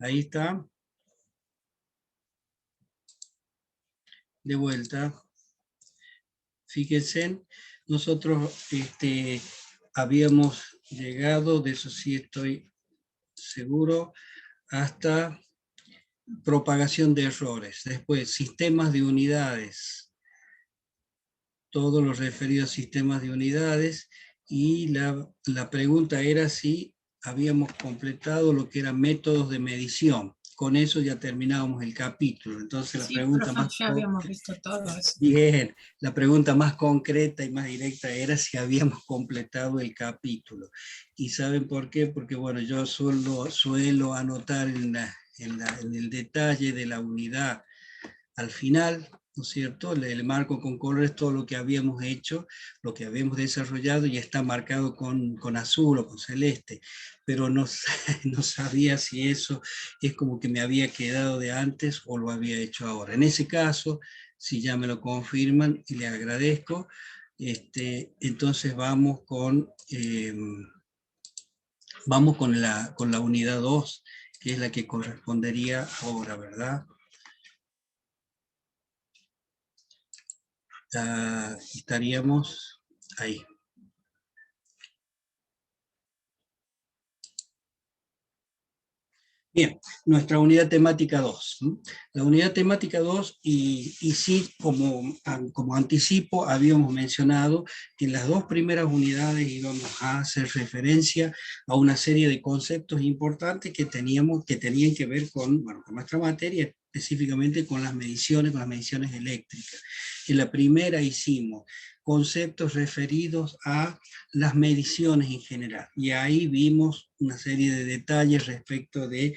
Ahí está. De vuelta. Fíjense, nosotros habíamos llegado, de eso sí estoy seguro, hasta propagación de errores. Después, sistemas de unidades. Todo lo referido a sistemas de unidades. Y la pregunta era si habíamos completado lo que eran métodos de medición. Con eso ya terminábamos el capítulo. Entonces la pregunta más... ya habíamos visto todo eso. Bien, la pregunta más concreta y más directa era si habíamos completado el capítulo. ¿Y saben por qué? Porque bueno, yo suelo anotar en el detalle de la unidad al final, ¿no es cierto? Le marco con colores todo lo que habíamos hecho, lo que habíamos desarrollado, y está marcado con azul o con celeste, pero no, no sabía si eso es como que me había quedado de antes o lo había hecho ahora. En ese caso, si ya me lo confirman, y le agradezco, entonces vamos con la unidad 2, que es la que correspondería ahora, ¿verdad? Estaríamos ahí. Bien, nuestra unidad temática 2. La unidad temática 2, y sí, como anticipo, habíamos mencionado que en las dos primeras unidades íbamos a hacer referencia a una serie de conceptos importantes que tenían que ver con nuestra materia, específicamente con las mediciones eléctricas. En la primera hicimos conceptos referidos a las mediciones en general, y ahí vimos una serie de detalles respecto de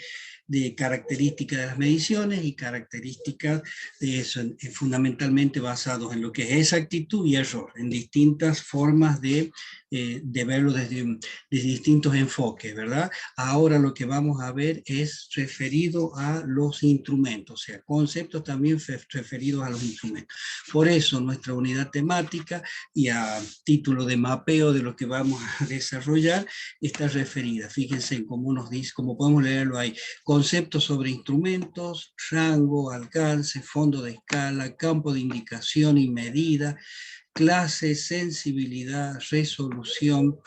características de las mediciones y características de eso, fundamentalmente basados en lo que es exactitud y error, en distintas formas de verlo desde distintos enfoques, ¿verdad? Ahora lo que vamos a ver es referido a los instrumentos, o sea, conceptos también referidos a los instrumentos. Por eso nuestra unidad temática, y a título de mapeo de lo que vamos a desarrollar, está referida. Fíjense cómo nos dice, como podemos leerlo ahí: conceptos sobre instrumentos, rango, alcance, fondo de escala, campo de indicación y medida, clase, sensibilidad, resolución,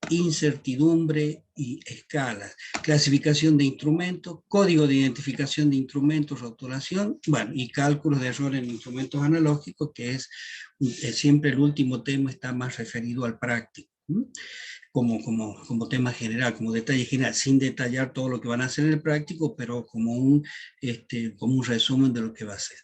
incertidumbre y escalas, clasificación de instrumentos, código de identificación de instrumentos, rotulación, y cálculos de error en instrumentos analógicos, que es siempre el último tema, está más referido al práctico. Como tema general, como detalle general, sin detallar todo lo que van a hacer en el práctico, pero como un resumen de lo que va a ser.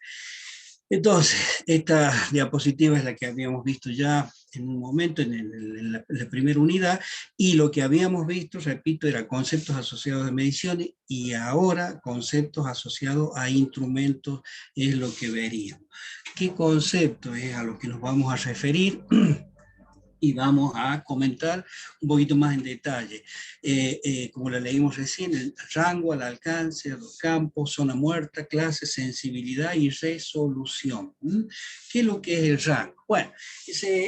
Entonces, esta diapositiva es la que habíamos visto ya en un momento en la primera unidad, y lo que habíamos visto, repito, era conceptos asociados a mediciones, y ahora conceptos asociados a instrumentos es lo que veríamos. ¿Qué concepto es a lo que nos vamos a referir? Y vamos a comentar un poquito más en detalle. Como la leímos recién, el rango, el alcance, los campos, zona muerta, clase, sensibilidad y resolución. ¿Qué es lo que es el rango? Bueno,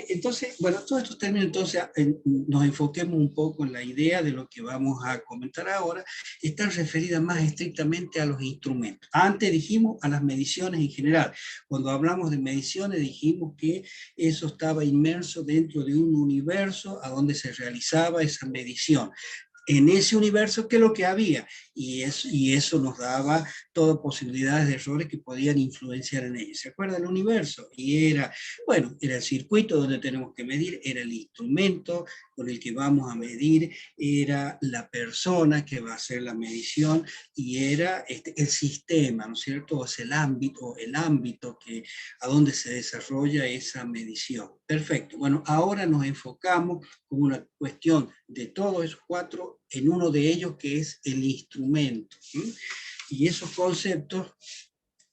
entonces, todos estos términos, entonces, nos enfoquemos un poco en la idea de lo que vamos a comentar ahora, están referidas más estrictamente a los instrumentos. Antes dijimos a las mediciones en general. Cuando hablamos de mediciones dijimos que eso estaba inmerso dentro de un universo a donde se realizaba esa medición. En ese universo, ¿qué es lo que había? Y eso nos daba todas posibilidades de errores que podían influenciar en ello. ¿Se acuerdan del universo? Y era el circuito donde tenemos que medir, era el instrumento con el que vamos a medir, era la persona que va a hacer la medición, y era el sistema, ¿no es cierto? Es el ámbito a donde se desarrolla esa medición. Perfecto. Bueno, ahora nos enfocamos como una cuestión de todos esos cuatro en uno de ellos, que es el instrumento. Y esos conceptos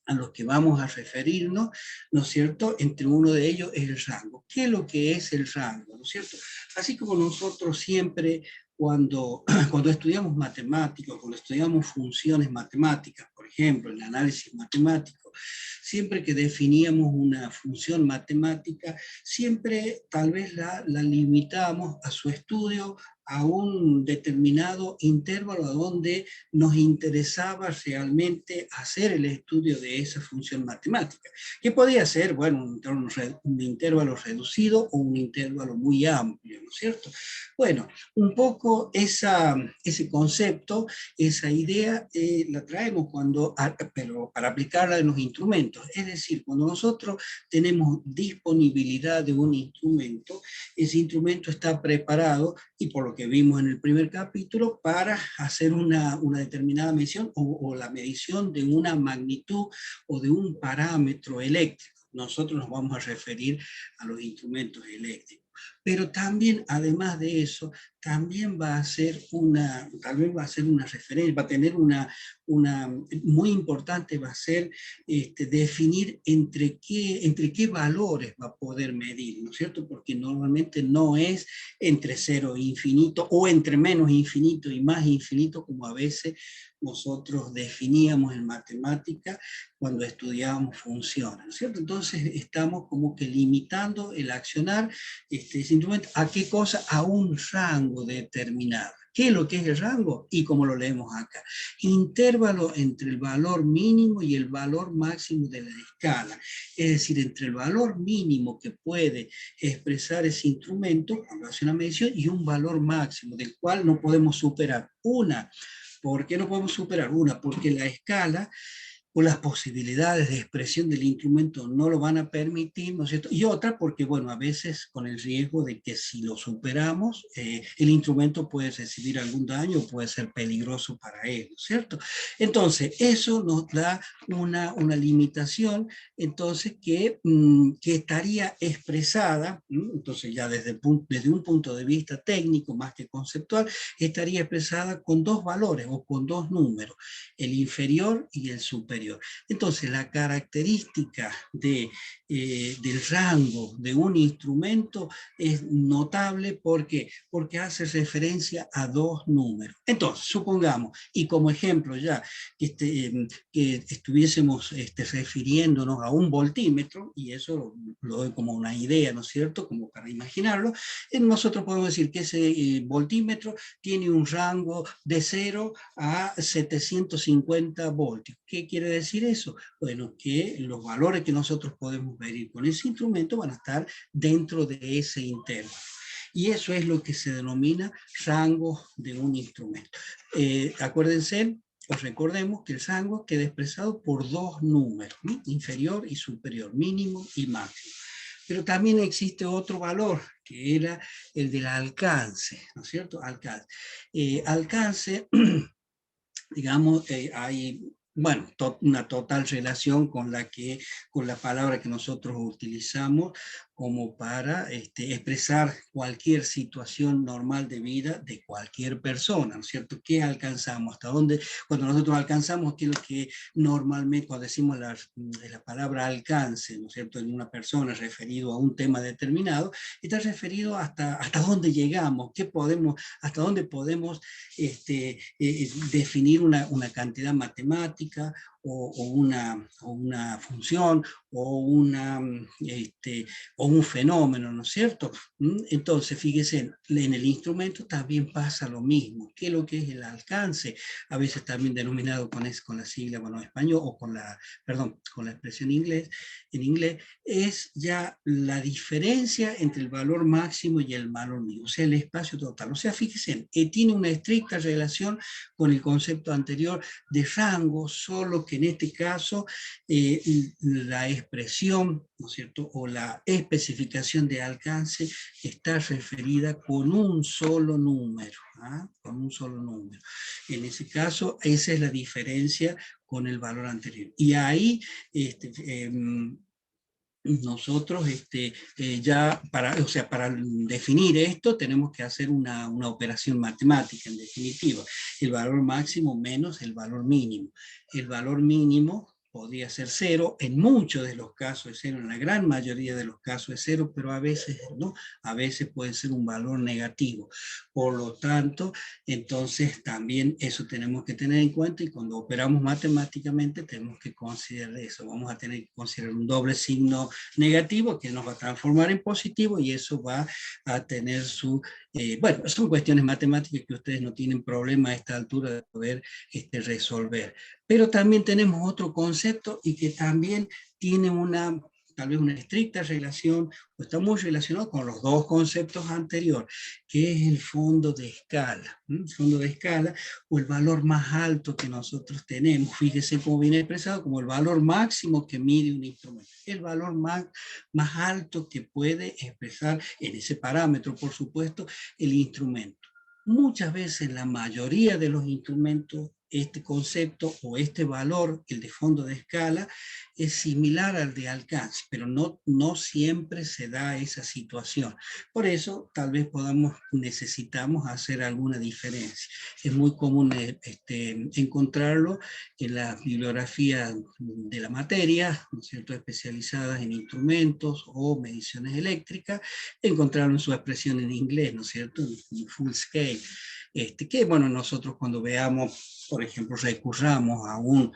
a los que vamos a referirnos, ¿no es cierto? Entre uno de ellos es el rango. ¿Qué es lo que es el rango? ¿No es cierto? Así como nosotros siempre, cuando estudiamos matemáticas, cuando estudiamos funciones matemáticas, por ejemplo, en el análisis matemático, siempre que definíamos una función matemática, siempre tal vez la limitamos a su estudio a un determinado intervalo a donde nos interesaba realmente hacer el estudio de esa función matemática, que podía ser, bueno, un intervalo reducido o un intervalo muy amplio, ¿no es cierto? Bueno, un poco ese concepto, esa idea, la traemos pero para aplicarla en los instrumentos, es decir, cuando nosotros tenemos disponibilidad de un instrumento, ese instrumento está preparado, y por lo que vimos en el primer capítulo, para hacer una determinada medición o la medición de una magnitud o de un parámetro eléctrico. Nosotros nos vamos a referir a los instrumentos eléctricos. Pero también, además de eso, también también va a ser una referencia, va a tener muy importante va a ser definir entre qué valores va a poder medir, ¿no es cierto? Porque normalmente no es entre cero e infinito, o entre menos infinito y más infinito, como a veces nosotros definíamos en matemática cuando estudiábamos funciones, ¿no es cierto? Entonces estamos como que limitando el accionar ese instrumento a qué cosa, a un rango determinado. ¿Qué es lo que es el rango? Y como lo leemos acá, intervalo entre el valor mínimo y el valor máximo de la escala, es decir, entre el valor mínimo que puede expresar ese instrumento cuando hace una medición y un valor máximo del cual no podemos superar una. ¿Por qué no podemos superar una? Porque la escala o las posibilidades de expresión del instrumento no lo van a permitir, ¿no es cierto? Y otra porque, bueno, a veces con el riesgo de que si lo superamos, el instrumento puede recibir algún daño o puede ser peligroso para él, ¿no es cierto? Entonces, eso nos da una limitación, entonces, que estaría expresada, entonces ya desde un punto de vista técnico, más que conceptual, estaría expresada con dos valores o con dos números, el inferior y el superior. Entonces, la característica del rango de un instrumento es notable porque hace referencia a dos números. Entonces, supongamos, y como ejemplo ya, que estuviésemos refiriéndonos a un voltímetro, y eso lo doy como una idea, ¿no es cierto?, como para imaginarlo, nosotros podemos decir que ese voltímetro tiene un rango de 0 a 750 voltios. ¿Qué quiere decir eso? Bueno, que los valores que nosotros podemos medir con ese instrumento van a estar dentro de ese intervalo. Y eso es lo que se denomina rango de un instrumento. Acuérdense, os recordemos que el rango queda expresado por dos números, ¿sí? Inferior y superior, mínimo y máximo. Pero también existe otro valor, que era el del alcance, ¿no es cierto? Alcance, digamos, hay, bueno, una total relación con la palabra que nosotros utilizamos como para expresar cualquier situación normal de vida de cualquier persona, ¿no es cierto? ¿Qué alcanzamos? ¿Hasta dónde? Cuando nosotros alcanzamos, ¿qué es lo que normalmente cuando decimos la palabra alcance, ¿no es cierto?, en una persona referido a un tema determinado, está referido hasta dónde llegamos, hasta dónde podemos definir una cantidad matemática o una función o o un fenómeno, ¿no es cierto? Entonces, fíjese, en el instrumento también pasa lo mismo. ¿Qué es lo que es el alcance? A veces también denominado con la sigla, bueno, español, o con la expresión en inglés, es ya la diferencia entre el valor máximo y el valor mínimo, o sea, el espacio total. O sea, fíjense, tiene una estricta relación con el concepto anterior de rango, solo que en este caso la expresión, ¿no es cierto?, o la especificación de alcance está referida con un solo número, con un solo número. En ese caso, esa es la diferencia con el valor anterior. Y ahí, nosotros o sea, para definir esto tenemos que hacer una operación matemática, en definitiva, el valor máximo menos el valor mínimo. El valor mínimo podría ser cero, en muchos de los casos es cero, en la gran mayoría de los casos es cero, pero a veces no, a veces puede ser un valor negativo. Por lo tanto, entonces también eso tenemos que tener en cuenta, y cuando operamos matemáticamente tenemos que considerar eso. Vamos a tener que considerar un doble signo negativo que nos va a transformar en positivo, y eso va a tener su Bueno, son cuestiones matemáticas que ustedes no tienen problema a esta altura de poder resolver. Pero también tenemos otro concepto y que también tiene tal vez una estricta relación, o está muy relacionado con los dos conceptos anteriores, que es el fondo de escala. El fondo de escala, o el valor más alto que nosotros tenemos. Fíjese cómo viene expresado como el valor máximo que mide un instrumento. El valor más alto que puede expresar en ese parámetro, por supuesto, el instrumento. Muchas veces, la mayoría de los instrumentos, este concepto o este valor, el de fondo de escala, es similar al de alcance, pero no siempre se da esa situación. Por eso, tal vez necesitamos hacer alguna diferencia. Es muy común encontrarlo en la bibliografía de la materia, ¿no es cierto?, especializadas en instrumentos o mediciones eléctricas, encontraron su expresión en inglés, ¿no es cierto?, en full scale. Que bueno, nosotros cuando veamos, por ejemplo, recurramos a un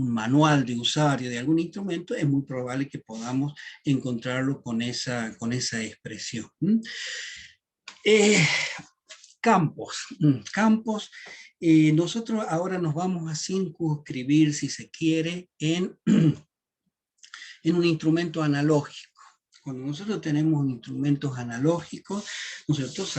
manual de usuario de algún instrumento, es muy probable que podamos encontrarlo con esa expresión. Campos. Nosotros ahora nos vamos a circunscribir, si se quiere, en un instrumento analógico. Cuando nosotros tenemos instrumentos analógicos, nosotros,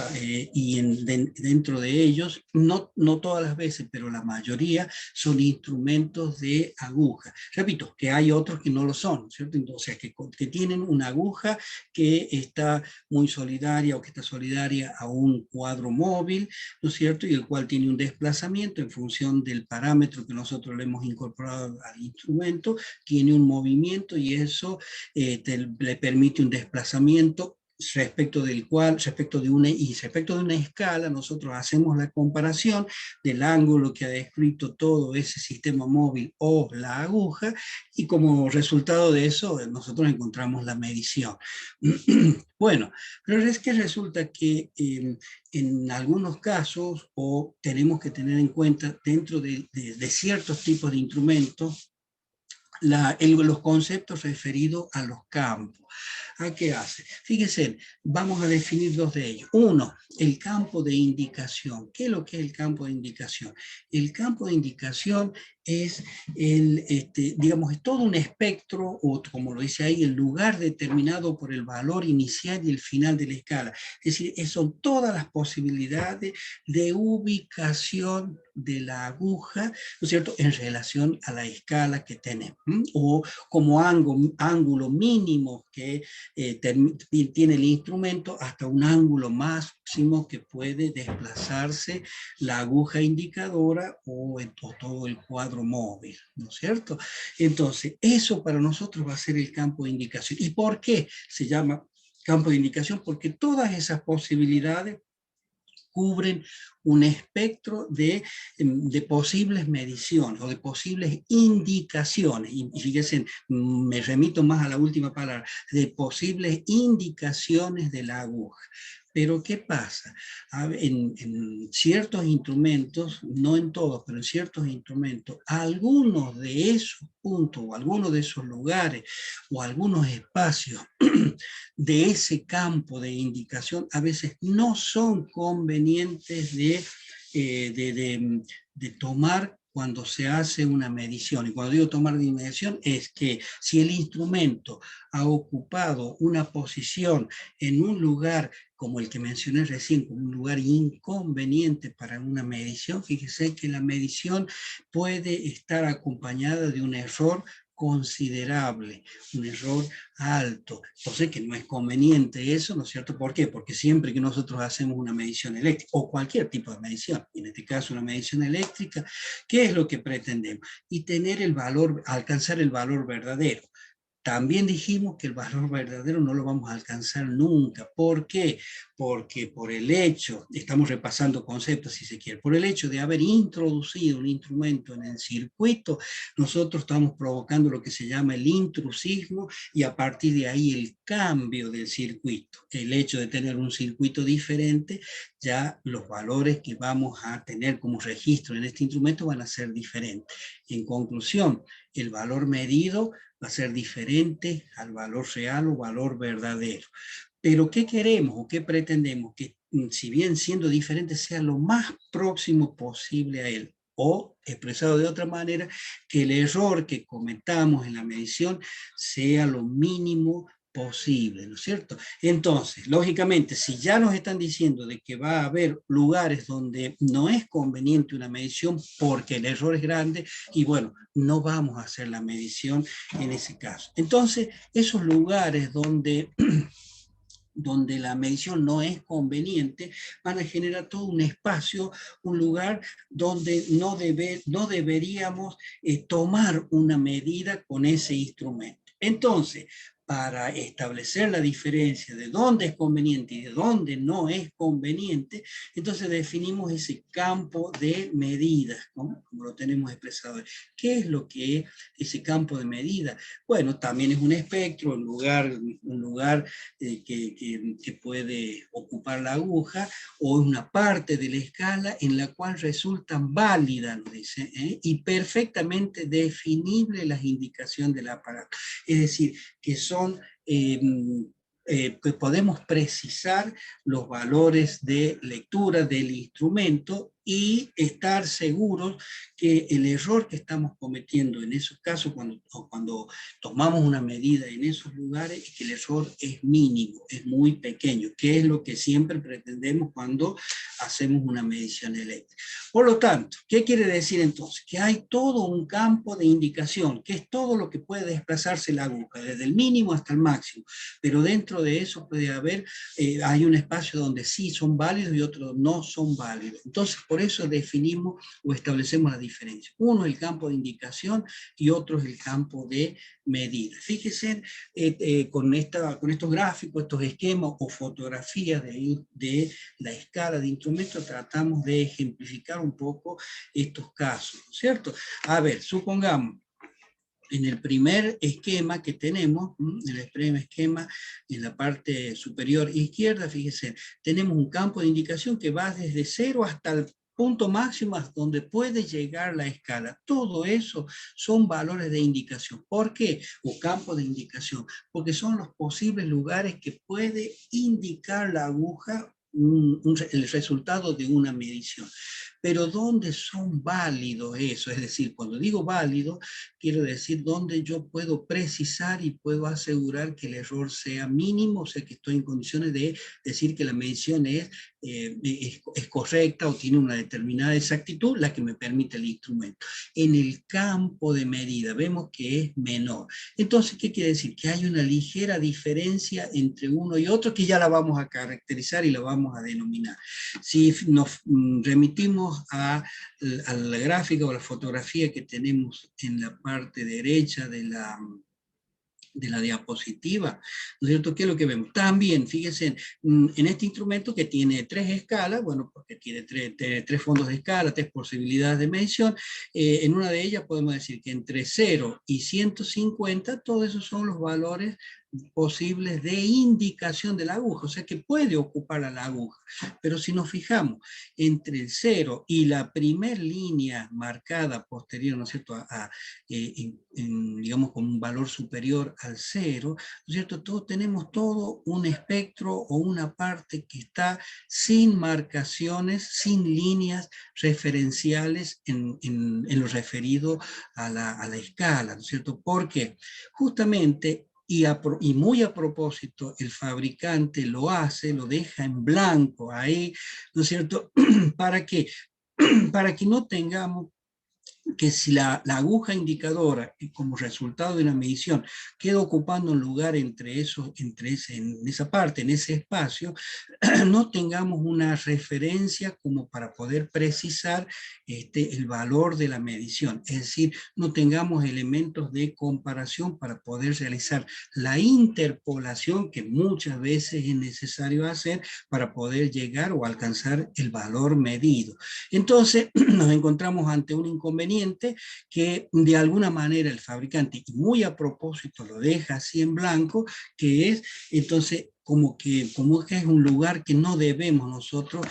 dentro de ellos, no todas las veces, pero la mayoría son instrumentos de aguja. Repito, que hay otros que no lo son, ¿cierto? Entonces, que tienen una aguja que está muy solidaria o que está solidaria a un cuadro móvil, ¿no es cierto? Y el cual tiene un desplazamiento en función del parámetro que nosotros le hemos incorporado al instrumento, tiene un movimiento y eso le permite un desplazamiento respecto de una escala. Nosotros hacemos la comparación del ángulo que ha descrito todo ese sistema móvil o la aguja, y como resultado de eso nosotros encontramos la medición. Bueno, pero es que resulta que en algunos casos, o tenemos que tener en cuenta dentro de ciertos tipos de instrumentos, los conceptos referidos a los campos. ¿A qué hace? Fíjense, vamos a definir dos de ellos. Uno, el campo de indicación. ¿Qué es lo que es el campo de indicación? El campo de indicación es digamos, es todo un espectro, o como lo dice ahí, el lugar determinado por el valor inicial y el final de la escala. Es decir, son todas las posibilidades de ubicación de la aguja, ¿no es cierto?, en relación a la escala que tenemos, o como ángulo mínimo que tiene el instrumento, hasta un ángulo máximo que puede desplazarse la aguja indicadora o todo el cuadro móvil, ¿no es cierto? Entonces, eso para nosotros va a ser el campo de indicación. ¿Y por qué se llama campo de indicación? Porque todas esas posibilidades cubren un espectro de posibles mediciones o de posibles indicaciones. Y fíjense, me remito más a la última palabra, de posibles indicaciones de la aguja. Pero ¿qué pasa? En ciertos instrumentos, no en todos, pero en ciertos instrumentos, algunos de esos puntos o algunos de esos lugares o algunos espacios de ese campo de indicación a veces no son convenientes de tomar cuando se hace una medición. Y cuando digo tomar de medición es que si el instrumento ha ocupado una posición en un lugar como el que mencioné recién, como un lugar inconveniente para una medición, fíjese que la medición puede estar acompañada de un error considerable, un error alto. Entonces, que no es conveniente eso, ¿no es cierto? ¿Por qué? Porque siempre que nosotros hacemos una medición eléctrica, o cualquier tipo de medición, en este caso una medición eléctrica, ¿qué es lo que pretendemos? Y tener el valor, alcanzar el valor verdadero. También dijimos que el valor verdadero no lo vamos a alcanzar nunca. ¿Por qué? Porque por el hecho, estamos repasando conceptos si se quiere, por el hecho de haber introducido un instrumento en el circuito, nosotros estamos provocando lo que se llama el intrusismo, y a partir de ahí el cambio del circuito. El hecho de tener un circuito diferente, ya los valores que vamos a tener como registro en este instrumento van a ser diferentes. En conclusión, el valor medido va a ser diferente al valor real o valor verdadero. Pero ¿qué queremos o qué pretendemos? Que si bien siendo diferente sea lo más próximo posible a él. O, expresado de otra manera, que el error que cometamos en la medición sea lo mínimo posible, ¿no es cierto? Entonces, lógicamente, si ya nos están diciendo de que va a haber lugares donde no es conveniente una medición porque el error es grande, y bueno, no vamos a hacer la medición en ese caso. Entonces, esos lugares donde la medición no es conveniente, van a generar todo un espacio, un lugar donde no deberíamos tomar una medida con ese instrumento. Entonces, para establecer la diferencia de dónde es conveniente y de dónde no es conveniente, entonces definimos ese campo de medidas, ¿no? Como lo tenemos expresado. ¿Qué es lo que es ese campo de medida? Bueno, también es un espectro, un lugar que puede ocupar la aguja, o una parte de la escala en la cual resultan válidas, nos dice, y perfectamente definibles las indicaciones del aparato. Es decir, que son... que podemos precisar los valores de lectura del instrumento y estar seguros que el error que estamos cometiendo en esos casos, cuando tomamos una medida en esos lugares, es que el error es mínimo, es muy pequeño, que es lo que siempre pretendemos cuando hacemos una medición eléctrica. Por lo tanto, ¿qué quiere decir entonces? Que hay todo un campo de indicación, que es todo lo que puede desplazarse la aguja, desde el mínimo hasta el máximo, pero dentro de eso puede haber, hay un espacio donde sí son válidos y otros no son válidos. Entonces, por eso definimos o establecemos la diferencia. Uno es el campo de indicación y otro es el campo de medida. Fíjense con estos gráficos, estos esquemas o fotografías de la escala de instrumentos, tratamos de ejemplificar un poco estos casos, ¿cierto? A ver, supongamos, en el primer esquema que tenemos, en el primer esquema, en la parte superior izquierda, fíjense, tenemos un campo de indicación que va desde 0 hasta el punto máximo donde puede llegar la escala. Todo eso son valores de indicación. ¿Por qué? O campo de indicación. Porque son los posibles lugares que puede indicar la aguja el resultado de una medición. Pero ¿dónde son válidos eso? Es decir, cuando digo válido, quiero decir dónde yo puedo precisar y puedo asegurar que el error sea mínimo, o sea que estoy en condiciones de decir que la medición es correcta o tiene una determinada exactitud, la que me permite el instrumento. En el campo de medida vemos que es menor. Entonces, ¿qué quiere decir? Que hay una ligera diferencia entre uno y otro que ya la vamos a caracterizar y la vamos a denominar. Si nos remitimos a la gráfica o la fotografía que tenemos en la parte derecha de la diapositiva, ¿no es cierto? ¿Qué es lo que vemos? También, fíjense, en este instrumento que tiene 3 escalas, bueno, porque tiene tres fondos de escala, 3 posibilidades de medición, en una de ellas podemos decir que entre 0 y 150, todos esos son los valores posibles de indicación de la aguja, o sea que puede ocupar a la aguja. Pero si nos fijamos entre el 0 y la primer línea marcada posterior, ¿no es cierto?, digamos con un valor superior al 0, ¿no es cierto?, tenemos todo un espectro o una parte que está sin marcaciones, sin líneas referenciales en lo referido a la escala, ¿no es cierto? ¿Por qué? Justamente y muy a propósito, el fabricante lo hace, lo deja en blanco ahí, ¿no es cierto? ¿Para qué? Para que no tengamos que si la aguja indicadora, como resultado de una medición, queda ocupando un lugar en esa parte, en ese espacio, no tengamos una referencia como para poder precisar el valor de la medición. Es decir, no tengamos elementos de comparación para poder realizar la interpolación que muchas veces es necesario hacer para poder llegar o alcanzar el valor medido. Entonces, nos encontramos ante un inconveniente que de alguna manera el fabricante, y muy a propósito lo deja así en blanco, que es entonces como que es un lugar que no debemos nosotros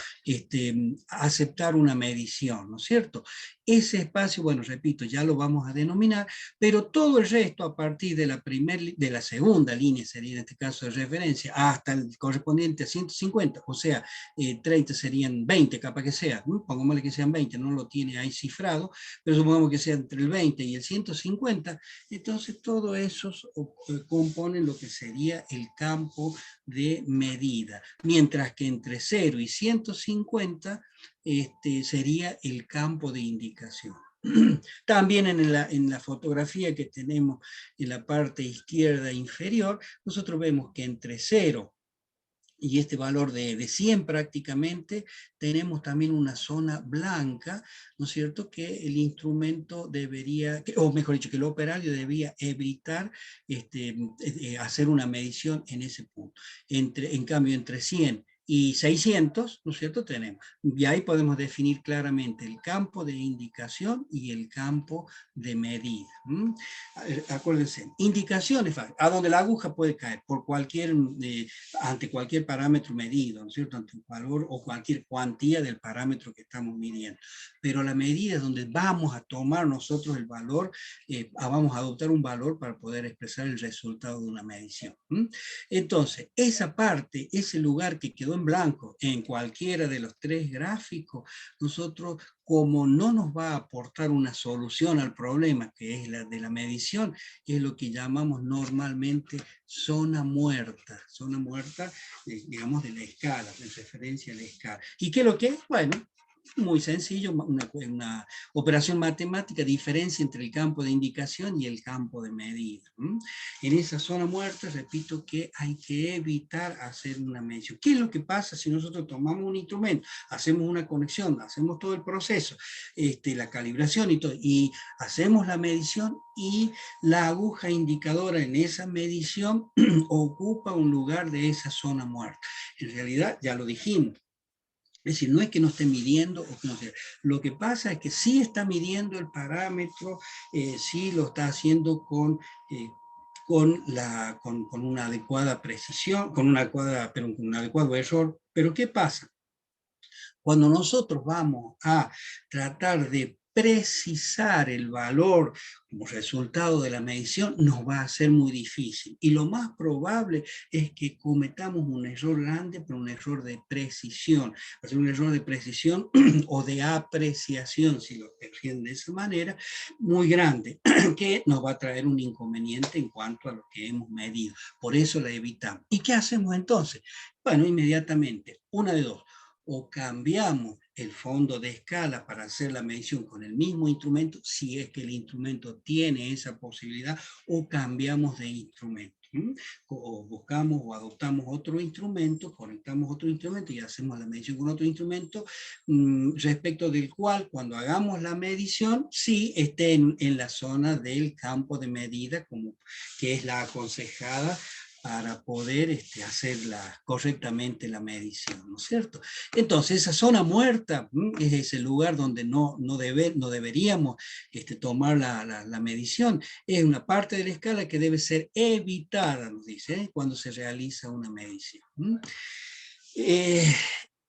aceptar una medición, ¿no es cierto? Ese espacio, bueno, repito, ya lo vamos a denominar, pero todo el resto a partir de de la segunda línea, sería en este caso de referencia, hasta el correspondiente a 150, o sea, 30 serían 20, capaz que sea, pongámosle que sean 20, no lo tiene ahí cifrado, pero supongamos que sea entre el 20 y el 150, entonces todos esos componen lo que sería el campo de medida, mientras que entre 0 y 150 sería el campo de indicación. También en la fotografía que tenemos en la parte izquierda inferior, nosotros vemos que entre 0 y este valor de 100 prácticamente, tenemos también una zona blanca, ¿no es cierto?, que el instrumento debería, o mejor dicho, que el operario debía evitar hacer una medición en ese punto. En cambio, entre 100 y 600, ¿no es cierto?, tenemos. Y ahí podemos definir claramente el campo de indicación y el campo de medida. Acuérdense, indicaciones, a donde la aguja puede caer, por cualquier, ante cualquier parámetro medido, ¿no es cierto?, ante un valor o cualquier cuantía del parámetro que estamos midiendo. Pero la medida es donde vamos a tomar nosotros el valor, vamos a adoptar un valor para poder expresar el resultado de una medición. Entonces, esa parte, ese lugar que quedó en blanco en cualquiera de los tres gráficos, nosotros, como no nos va a aportar una solución al problema, que es la de la medición, es lo que llamamos normalmente zona muerta, digamos, de la escala, de referencia a la escala. ¿Y qué es lo que es? Bueno, muy sencillo, una operación matemática, diferencia entre el campo de indicación y el campo de medida. En esa zona muerta, repito que hay que evitar hacer una medición. ¿Qué es lo que pasa si nosotros tomamos un instrumento, hacemos una conexión, hacemos todo el proceso, la calibración y todo, y hacemos la medición y la aguja indicadora en esa medición ocupa un lugar de esa zona muerta? En realidad, ya lo dijimos, es decir, no es que no esté midiendo o que no esté. Lo que pasa es que sí está midiendo el parámetro, sí lo está haciendo con una adecuada precisión, con un adecuado error. Pero ¿qué pasa? Cuando nosotros vamos a tratar de precisar el valor como resultado de la medición, nos va a ser muy difícil. Y lo más probable es que cometamos un error grande, pero un error de precisión. Va a ser un error de precisión o de apreciación, si lo entienden de esa manera, muy grande, que nos va a traer un inconveniente en cuanto a lo que hemos medido. Por eso la evitamos. ¿Y qué hacemos entonces? Bueno, inmediatamente, una de dos: o cambiamos el fondo de escala para hacer la medición con el mismo instrumento, si es que el instrumento tiene esa posibilidad, o cambiamos de instrumento. O buscamos o adoptamos otro instrumento, conectamos otro instrumento y hacemos la medición con otro instrumento, respecto del cual, cuando hagamos la medición, sí esté en la zona del campo de medida, como que es la aconsejada para poder hacer correctamente la medición, ¿no es cierto? Entonces, esa zona muerta es ese lugar donde no deberíamos tomar la medición. Es una parte de la escala que debe ser evitada, nos dice, cuando se realiza una medición.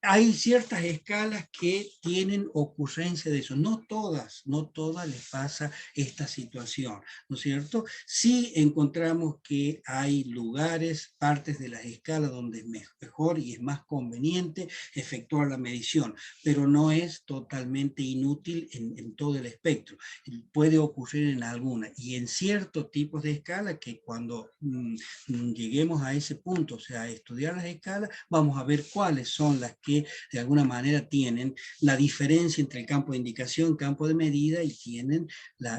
Hay ciertas escalas que tienen ocurrencia de eso. No todas les pasa esta situación, ¿no es cierto? Sí encontramos que hay lugares, partes de las escalas donde es mejor y es más conveniente efectuar la medición, pero no es totalmente inútil en todo el espectro. Puede ocurrir en alguna y en ciertos tipos de escala que cuando lleguemos a ese punto, o sea, a estudiar las escalas, vamos a ver cuáles son las que de alguna manera tienen la diferencia entre el campo de indicación, campo de medida, y tienen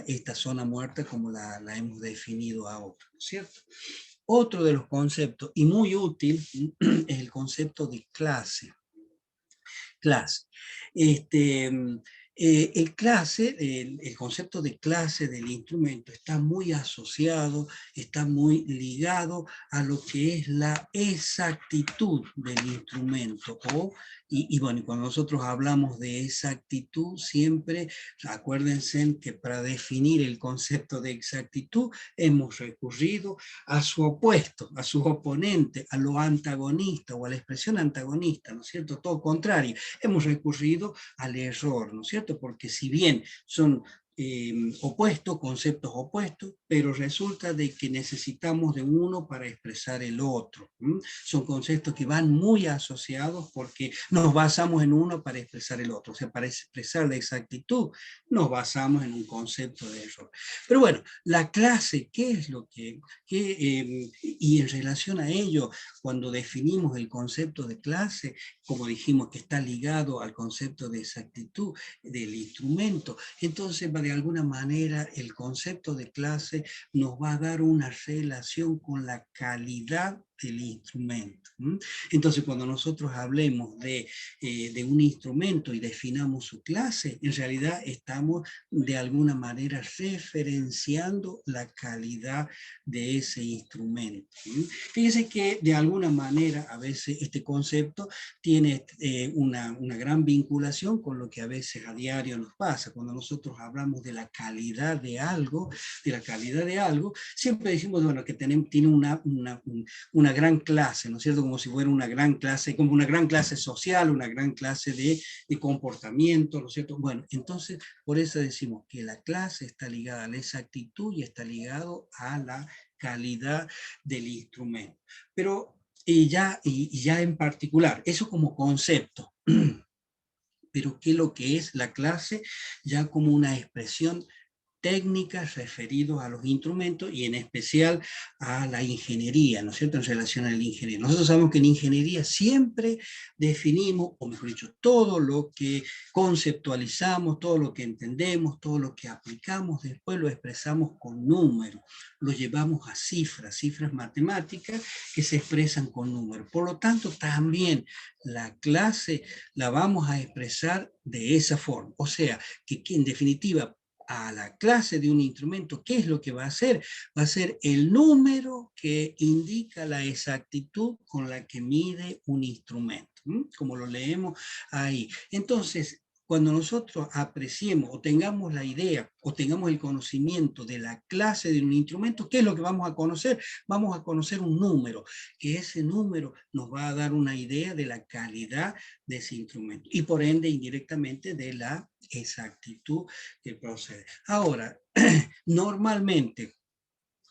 esta zona muerta como la hemos definido ahora, ¿no es cierto? Otro de los conceptos, y muy útil, es el concepto de clase. El concepto de clase del instrumento está muy asociado, está muy ligado a lo que es la exactitud del instrumento o Y bueno, y cuando nosotros hablamos de exactitud, siempre acuérdense que para definir el concepto de exactitud hemos recurrido a su opuesto, a su oponente, a lo antagonista o a la expresión antagonista, ¿no es cierto? Todo contrario, hemos recurrido al error, ¿no es cierto? Porque si bien son opuestos, conceptos opuestos, pero resulta de que necesitamos de uno para expresar el otro. Son conceptos que van muy asociados porque nos basamos en uno para expresar el otro. O sea, para expresar la exactitud nos basamos en un concepto de error. Pero bueno, la clase, ¿qué es lo y en relación a ello, cuando definimos el concepto de clase, como dijimos que está ligado al concepto de exactitud del instrumento, entonces de alguna manera el concepto de clase nos va a dar una relación con la calidad del instrumento. Entonces, cuando nosotros hablemos de un instrumento y definamos su clase, en realidad estamos de alguna manera referenciando la calidad de ese instrumento. Fíjense que de alguna manera a veces este concepto tiene una gran vinculación con lo que a veces a diario nos pasa. Cuando nosotros hablamos de la calidad de algo, siempre decimos, bueno, que tiene una gran clase, ¿no es cierto? Como si fuera una gran clase, como una gran clase social, una gran clase de comportamiento, ¿no es cierto? Bueno, entonces, por eso decimos que la clase está ligada a la exactitud y está ligado a la calidad del instrumento. Pero ya en particular, eso como concepto, pero ¿qué es lo que es la clase? Ya como una expresión técnicas referidos a los instrumentos y en especial a la ingeniería, ¿no es cierto?, en relación a la ingeniería. Nosotros sabemos que en ingeniería siempre definimos, o mejor dicho, todo lo que conceptualizamos, todo lo que entendemos, todo lo que aplicamos, después lo expresamos con números, lo llevamos a cifras matemáticas que se expresan con números. Por lo tanto, también la clase la vamos a expresar de esa forma. O sea, que en definitiva, a la clase de un instrumento, ¿qué es lo que va a hacer? Va a ser el número que indica la exactitud con la que mide un instrumento, como lo leemos ahí. Entonces, cuando nosotros apreciemos o tengamos la idea o tengamos el conocimiento de la clase de un instrumento, ¿qué es lo que vamos a conocer? Vamos a conocer un número, que ese número nos va a dar una idea de la calidad de ese instrumento y por ende indirectamente de la exactitud que procede. Ahora, normalmente,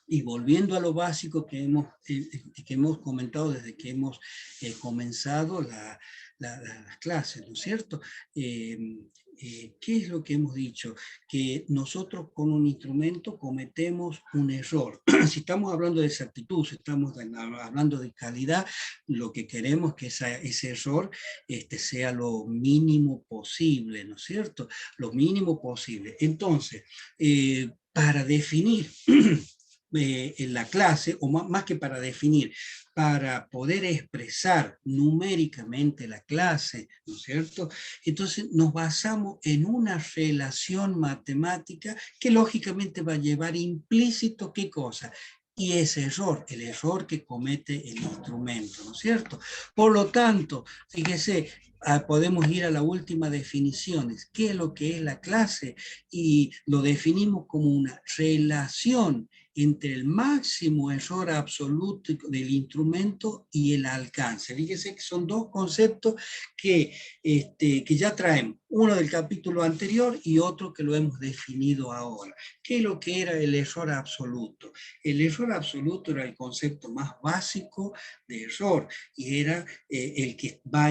y volviendo a lo básico que hemos comentado desde que hemos comenzado las clases, ¿no es cierto? ¿Qué es lo que hemos dicho? Que nosotros con un instrumento cometemos un error. Si estamos hablando de exactitud, si estamos hablando de calidad, lo que queremos es que ese error sea lo mínimo posible, ¿no es cierto? Lo mínimo posible. Entonces, para definir en la clase, o más que para definir, para poder expresar numéricamente la clase, ¿no es cierto? Entonces nos basamos en una relación matemática que lógicamente va a llevar implícito ¿qué cosa? Y ese error, el error que comete el instrumento, ¿no es cierto? Por lo tanto, fíjese, podemos ir a la última definición, ¿qué es lo que es la clase? Y lo definimos como una relación entre el máximo error absoluto del instrumento y el alcance. Fíjese que son dos conceptos que ya traemos, uno del capítulo anterior y otro que lo hemos definido ahora. ¿Qué es lo que era el error absoluto? El error absoluto era el concepto más básico de error y era el que va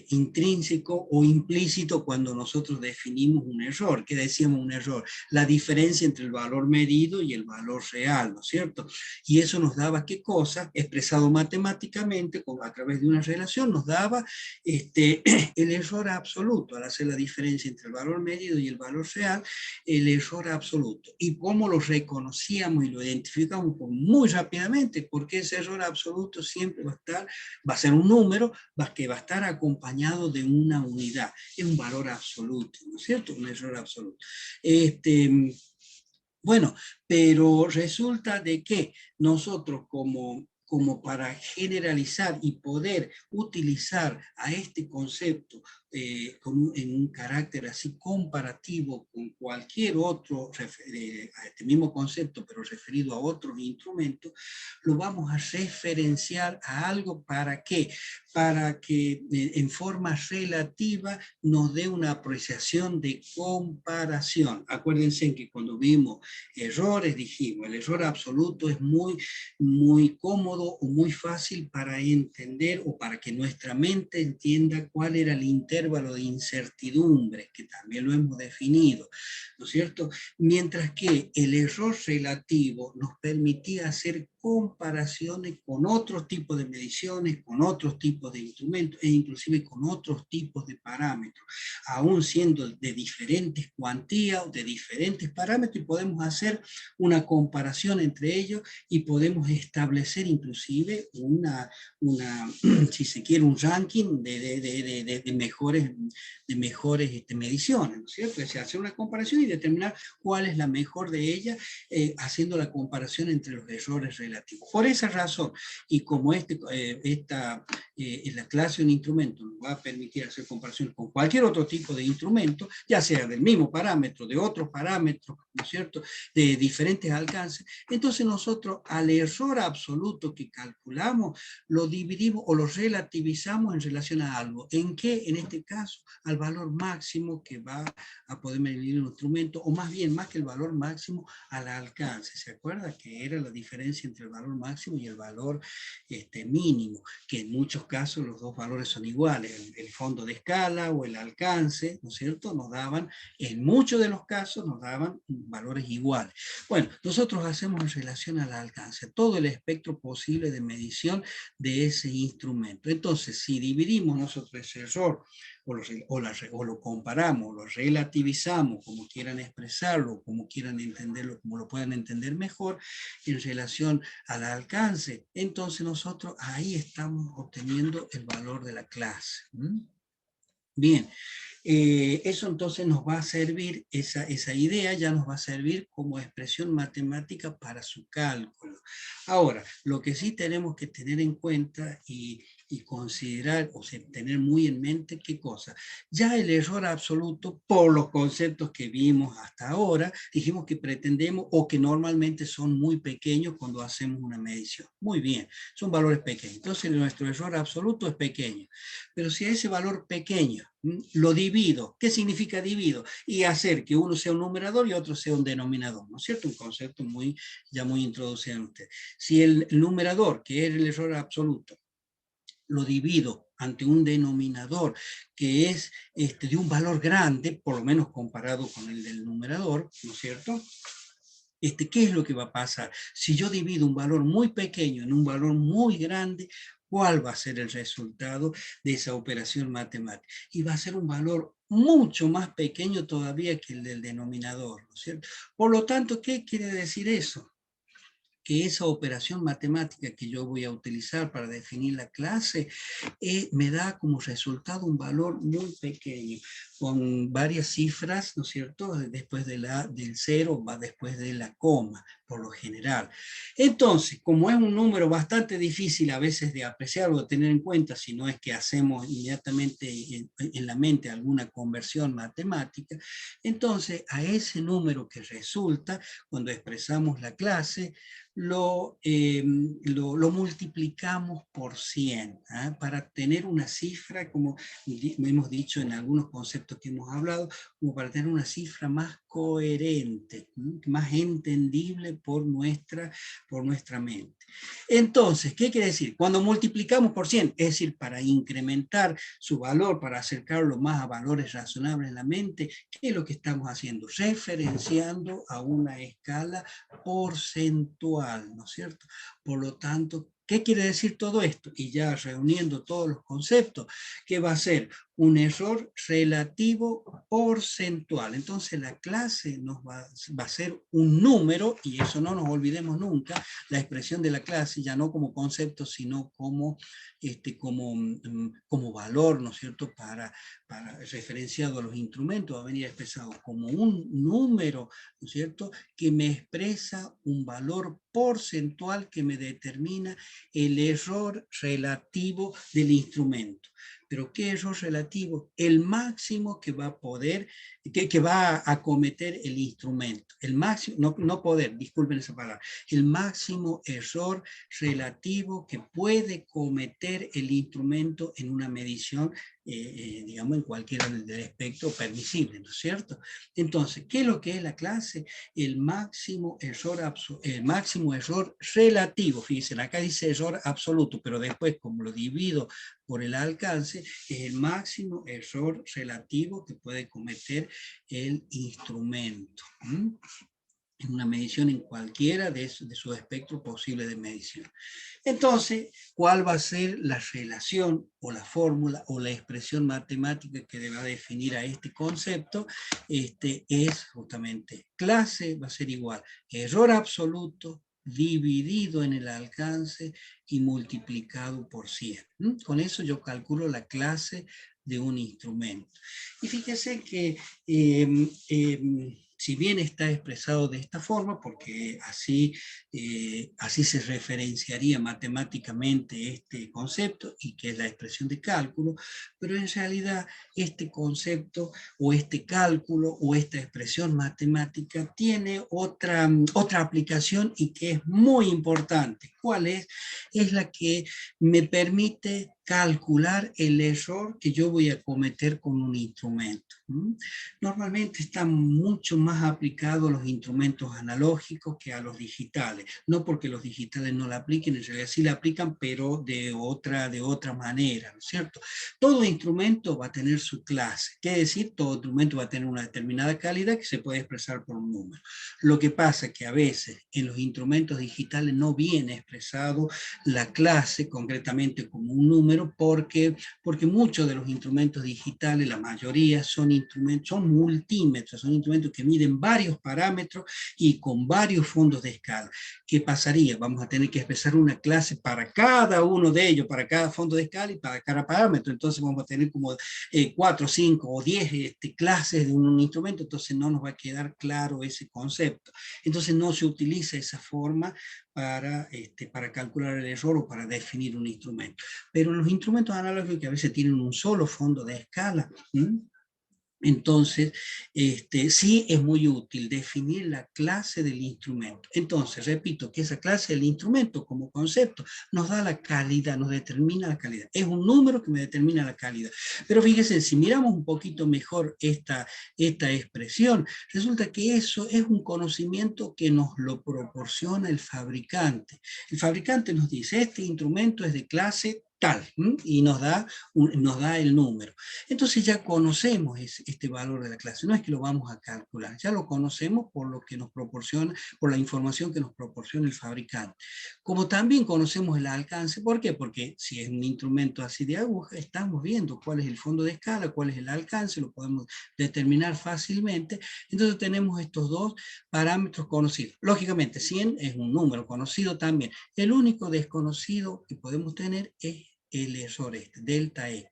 intrínseco o implícito cuando nosotros definimos un error. ¿Qué decíamos un error? La diferencia entre el valor medido y el valor real, ¿no es cierto? Y eso nos daba ¿qué cosa? Expresado matemáticamente a través de una relación, nos daba el error absoluto, al hacer la diferencia entre el valor medido y el valor real, el error absoluto. ¿Y cómo lo reconocíamos y lo identificamos? Pues muy rápidamente, porque ese error absoluto siempre va a ser un número que va a estar acompañado de una unidad, es un valor absoluto, ¿no es cierto? Un error absoluto. Bueno, pero resulta de que nosotros como como para generalizar y poder utilizar a este concepto en un carácter así comparativo con cualquier otro, a este mismo concepto, pero referido a otros instrumentos, lo vamos a referenciar a algo ¿para qué? Para que en forma relativa nos dé una apreciación de comparación. Acuérdense que cuando vimos errores dijimos, el error absoluto es muy cómodo o muy fácil para entender o para que nuestra mente entienda cuál era el intervalo de incertidumbre, que también lo hemos definido, ¿no es cierto? Mientras que el error relativo nos permitía hacer comparaciones con otros tipos de mediciones, con otros tipos de instrumentos e inclusive con otros tipos de parámetros, aún siendo de diferentes cuantías o de diferentes parámetros, y podemos hacer una comparación entre ellos y podemos establecer inclusive si se quiere, un ranking de mejores mediciones, ¿no es cierto? Es decir, hacer una comparación y determinar cuál es la mejor de ellas, haciendo la comparación entre los errores relativos. Por esa razón, y como la clase de un instrumento nos va a permitir hacer comparaciones con cualquier otro tipo de instrumento, ya sea del mismo parámetro, de otros parámetros, ¿no es cierto?, de diferentes alcances, entonces nosotros al error absoluto que calculamos lo dividimos o lo relativizamos en relación a algo. ¿En qué? En este caso, al valor máximo que va a poder medir un instrumento, o más bien, más que el valor máximo, al alcance. ¿Se acuerda? Que era la diferencia entre el valor máximo y el valor mínimo, que en muchos casos los dos valores son iguales. El fondo de escala o el alcance, ¿no es cierto?, nos daban, en muchos de los casos, nos daban valores iguales. Bueno, nosotros hacemos en relación al alcance todo el espectro posible de medición de ese instrumento. Entonces, si dividimos nosotros ese error o lo comparamos, lo relativizamos, como quieran expresarlo, como quieran entenderlo, como lo puedan entender mejor, en relación al alcance, entonces nosotros ahí estamos obteniendo el valor de la clase. Bien, eso entonces nos va a servir, esa idea ya nos va a servir como expresión matemática para su cálculo. Ahora, lo que sí tenemos que tener en cuenta y considerar, o sea, tener muy en mente, ¿qué cosa? Ya el error absoluto, por los conceptos que vimos hasta ahora, dijimos que pretendemos o que normalmente son muy pequeños cuando hacemos una medición. Muy bien, son valores pequeños. Entonces nuestro error absoluto es pequeño. Pero si a ese valor pequeño lo divido, ¿qué significa divido? Y hacer que uno sea un numerador y otro sea un denominador, ¿no es cierto? Un concepto ya muy introducido en usted. Si el numerador, que es el error absoluto, lo divido ante un denominador que es de un valor grande, por lo menos comparado con el del numerador, ¿no es cierto? ¿Qué es lo que va a pasar? Si yo divido un valor muy pequeño en un valor muy grande, ¿cuál va a ser el resultado de esa operación matemática? Y va a ser un valor mucho más pequeño todavía que el del denominador, ¿no es cierto? Por lo tanto, ¿qué quiere decir eso? Que esa operación matemática que yo voy a utilizar para definir la clase me da como resultado un valor muy pequeño, con varias cifras, ¿no es cierto? Después del cero, va después de la coma, por lo general. Entonces, como es un número bastante difícil a veces de apreciar o de tener en cuenta, si no es que hacemos inmediatamente en la mente alguna conversión matemática, entonces a ese número que resulta, cuando expresamos la clase, lo multiplicamos por 100, ¿eh? Para tener una cifra, como hemos dicho en algunos conceptos que hemos hablado, como para tener una cifra más coherente, más entendible por nuestra mente. Entonces, ¿qué quiere decir? Cuando multiplicamos por 100, es decir, para incrementar su valor, para acercarlo más a valores razonables en la mente, ¿qué es lo que estamos haciendo? Referenciando a una escala porcentual, ¿no es cierto? Por lo tanto, ¿qué quiere decir todo esto? Y ya reuniendo todos los conceptos, ¿qué va a ser? un error relativo porcentual. Entonces la clase va a ser un número, y eso no nos olvidemos nunca, la expresión de la clase, ya no como concepto, sino como, como valor, ¿no es cierto?, para referenciado a los instrumentos, va a venir expresado como un número, ¿no es cierto?, que me expresa un valor porcentual que me determina el error relativo del instrumento. ¿Pero qué error relativo? El máximo que va a poder, que va a acometer el instrumento. El máximo, no poder, disculpen esa palabra, el máximo error relativo que puede cometer el instrumento en una medición, digamos, en cualquiera del espectro permisible, ¿no es cierto? Entonces, ¿qué es lo que es la clase? El máximo error relativo. Fíjense, acá dice error absoluto, pero después, como lo divido por el alcance, es el máximo error relativo que puede cometer el instrumento. En una medición en cualquiera de su espectro posible de medición. Entonces, ¿cuál va a ser la relación o la fórmula o la expresión matemática que va a definir a este concepto? Es justamente clase, va a ser igual error absoluto dividido en el alcance y multiplicado por 100. Con eso yo calculo la clase de un instrumento. Y fíjese que si bien está expresado de esta forma, porque así se referenciaría matemáticamente este concepto, y que es la expresión de cálculo, pero en realidad este concepto o este cálculo o esta expresión matemática tiene otra aplicación, y que es muy importante. ¿Cuál es? Es la que me permite calcular el error que yo voy a cometer con un instrumento. Normalmente están mucho más aplicados los instrumentos analógicos que a los digitales. No porque los digitales no la apliquen, en realidad sí la aplican, pero de otra manera, ¿no es cierto? Todo instrumento va a tener su clase. Quiere decir, todo instrumento va a tener una determinada calidad que se puede expresar por un número. Lo que pasa es que a veces en los instrumentos digitales no viene expresado la clase concretamente como un número, porque muchos de los instrumentos digitales, la mayoría son multímetros, son instrumentos que miden varios parámetros y con varios fondos de escala. ¿Qué pasaría? Vamos a tener que expresar una clase para cada uno de ellos, para cada fondo de escala y para cada parámetro. Entonces vamos a tener como 4, 5 o 10 clases de un instrumento, entonces no nos va a quedar claro ese concepto. Entonces no se utiliza esa forma para calcular el error o para definir un instrumento. Pero en los instrumentos analógicos, que a veces tienen un solo fondo de escala, entonces sí es muy útil definir la clase del instrumento. Entonces, repito, que esa clase del instrumento como concepto nos da la calidad, nos determina la calidad. Es un número que me determina la calidad. Pero fíjense, si miramos un poquito mejor esta expresión, resulta que eso es un conocimiento que nos lo proporciona el fabricante. El fabricante nos dice, este instrumento es de clase tal, y nos da el número. Entonces ya conocemos este valor de la clase, no es que lo vamos a calcular, ya lo conocemos por lo que nos proporciona, por la información que nos proporciona el fabricante. Como también conocemos el alcance, ¿por qué? Porque si es un instrumento así de aguja, estamos viendo cuál es el fondo de escala, cuál es el alcance, lo podemos determinar fácilmente. Entonces tenemos estos dos parámetros conocidos. Lógicamente, 100 es un número conocido también. El único desconocido que podemos tener es el error delta X.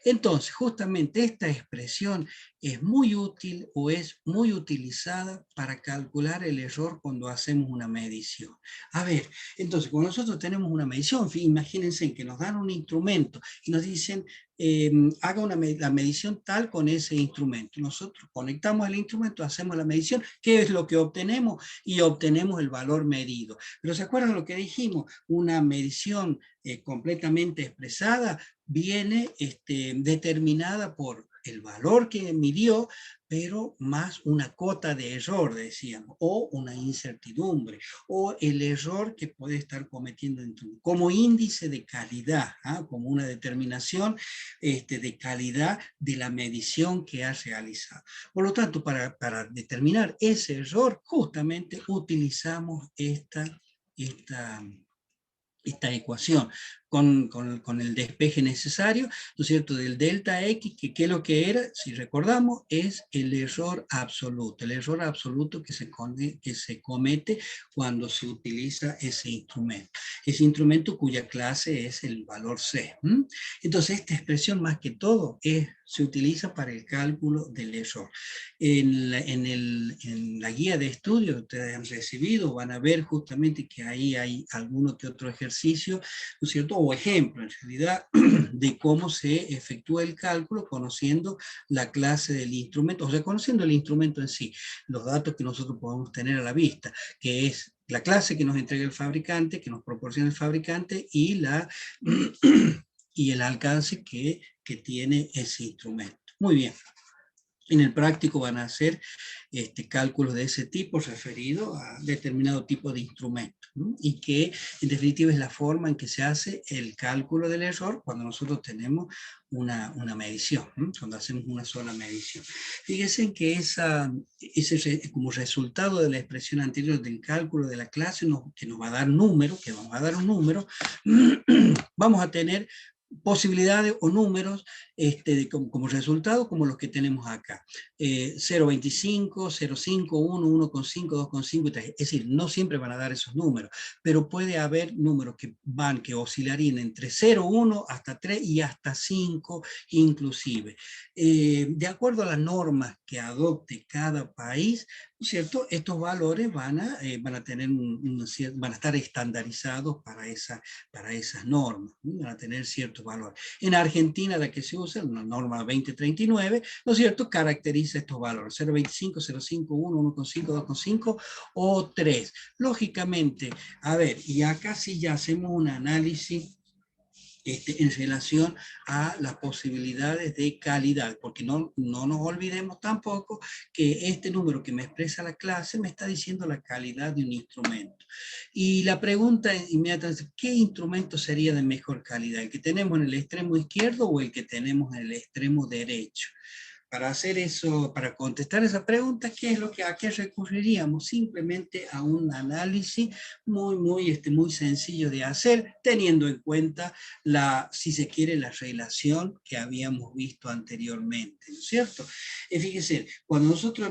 Entonces, justamente esta expresión es muy útil o es muy utilizada para calcular el error cuando hacemos una medición. A ver, entonces, cuando nosotros tenemos una medición, imagínense que nos dan un instrumento y nos dicen, haga la medición tal con ese instrumento. Nosotros conectamos el instrumento, hacemos la medición, ¿qué es lo que obtenemos? Y obtenemos el valor medido. Pero ¿se acuerdan lo que dijimos? Una medición completamente expresada viene determinada por el valor que midió, pero más una cota de error, decíamos, o una incertidumbre, o el error que puede estar cometiendo como índice de calidad, como una determinación de calidad de la medición que ha realizado. Por lo tanto, para determinar ese error, justamente utilizamos esta esta ecuación con el despeje necesario, ¿no es cierto?, del delta X, que es lo que era, si recordamos, es el error absoluto que se comete cuando se utiliza ese instrumento cuya clase es el valor C. Entonces, esta expresión más que todo se utiliza para el cálculo del error. En la guía de estudio que ustedes han recibido, van a ver justamente que ahí hay alguno que otro ejercicio, ¿no es cierto?, o ejemplo, en realidad, de cómo se efectúa el cálculo conociendo la clase del instrumento, o sea, conociendo el instrumento en sí, los datos que nosotros podemos tener a la vista, que es la clase que nos entrega el fabricante, que nos proporciona el fabricante, y el alcance que tiene ese instrumento. Muy bien. En el práctico van a hacer cálculos de ese tipo referido a determinado tipo de instrumento, ¿no? Y que en definitiva es la forma en que se hace el cálculo del error cuando nosotros tenemos una medición, ¿no? Cuando hacemos una sola medición. Fíjense que como resultado de la expresión anterior del cálculo de la clase que nos va a dar que vamos a dar un número, vamos a tener posibilidades o números como resultado como los que tenemos acá. 0,25, 0,5, 1, 1,5, 2,5 y 3. Es decir, no siempre van a dar esos números, pero puede haber números que oscilarían entre 0, 1, hasta 3 y hasta 5 inclusive. De acuerdo a las normas que adopte cada país, ¿cierto?, estos valores van a tener van a estar estandarizados para esas normas, ¿no? Van a tener ciertos valores. En Argentina, la que se usa, una norma 2039, ¿no es cierto?, caracteriza estos valores: 0,25, 0,5, 1, 1,5, 2,5 o 3. Lógicamente, a ver, y acá sí ya hacemos un análisis en relación a las posibilidades de calidad, porque no nos olvidemos tampoco que este número que me expresa la clase me está diciendo la calidad de un instrumento. Y la pregunta inmediatamente es: ¿qué instrumento sería de mejor calidad? ¿El que tenemos en el extremo izquierdo o el que tenemos en el extremo derecho? Para hacer eso, para contestar esa pregunta, ¿a qué recurriríamos? Simplemente a un análisis muy sencillo de hacer, teniendo en cuenta si se quiere, la relación que habíamos visto anteriormente, ¿no es cierto? Fíjense, cuando nosotros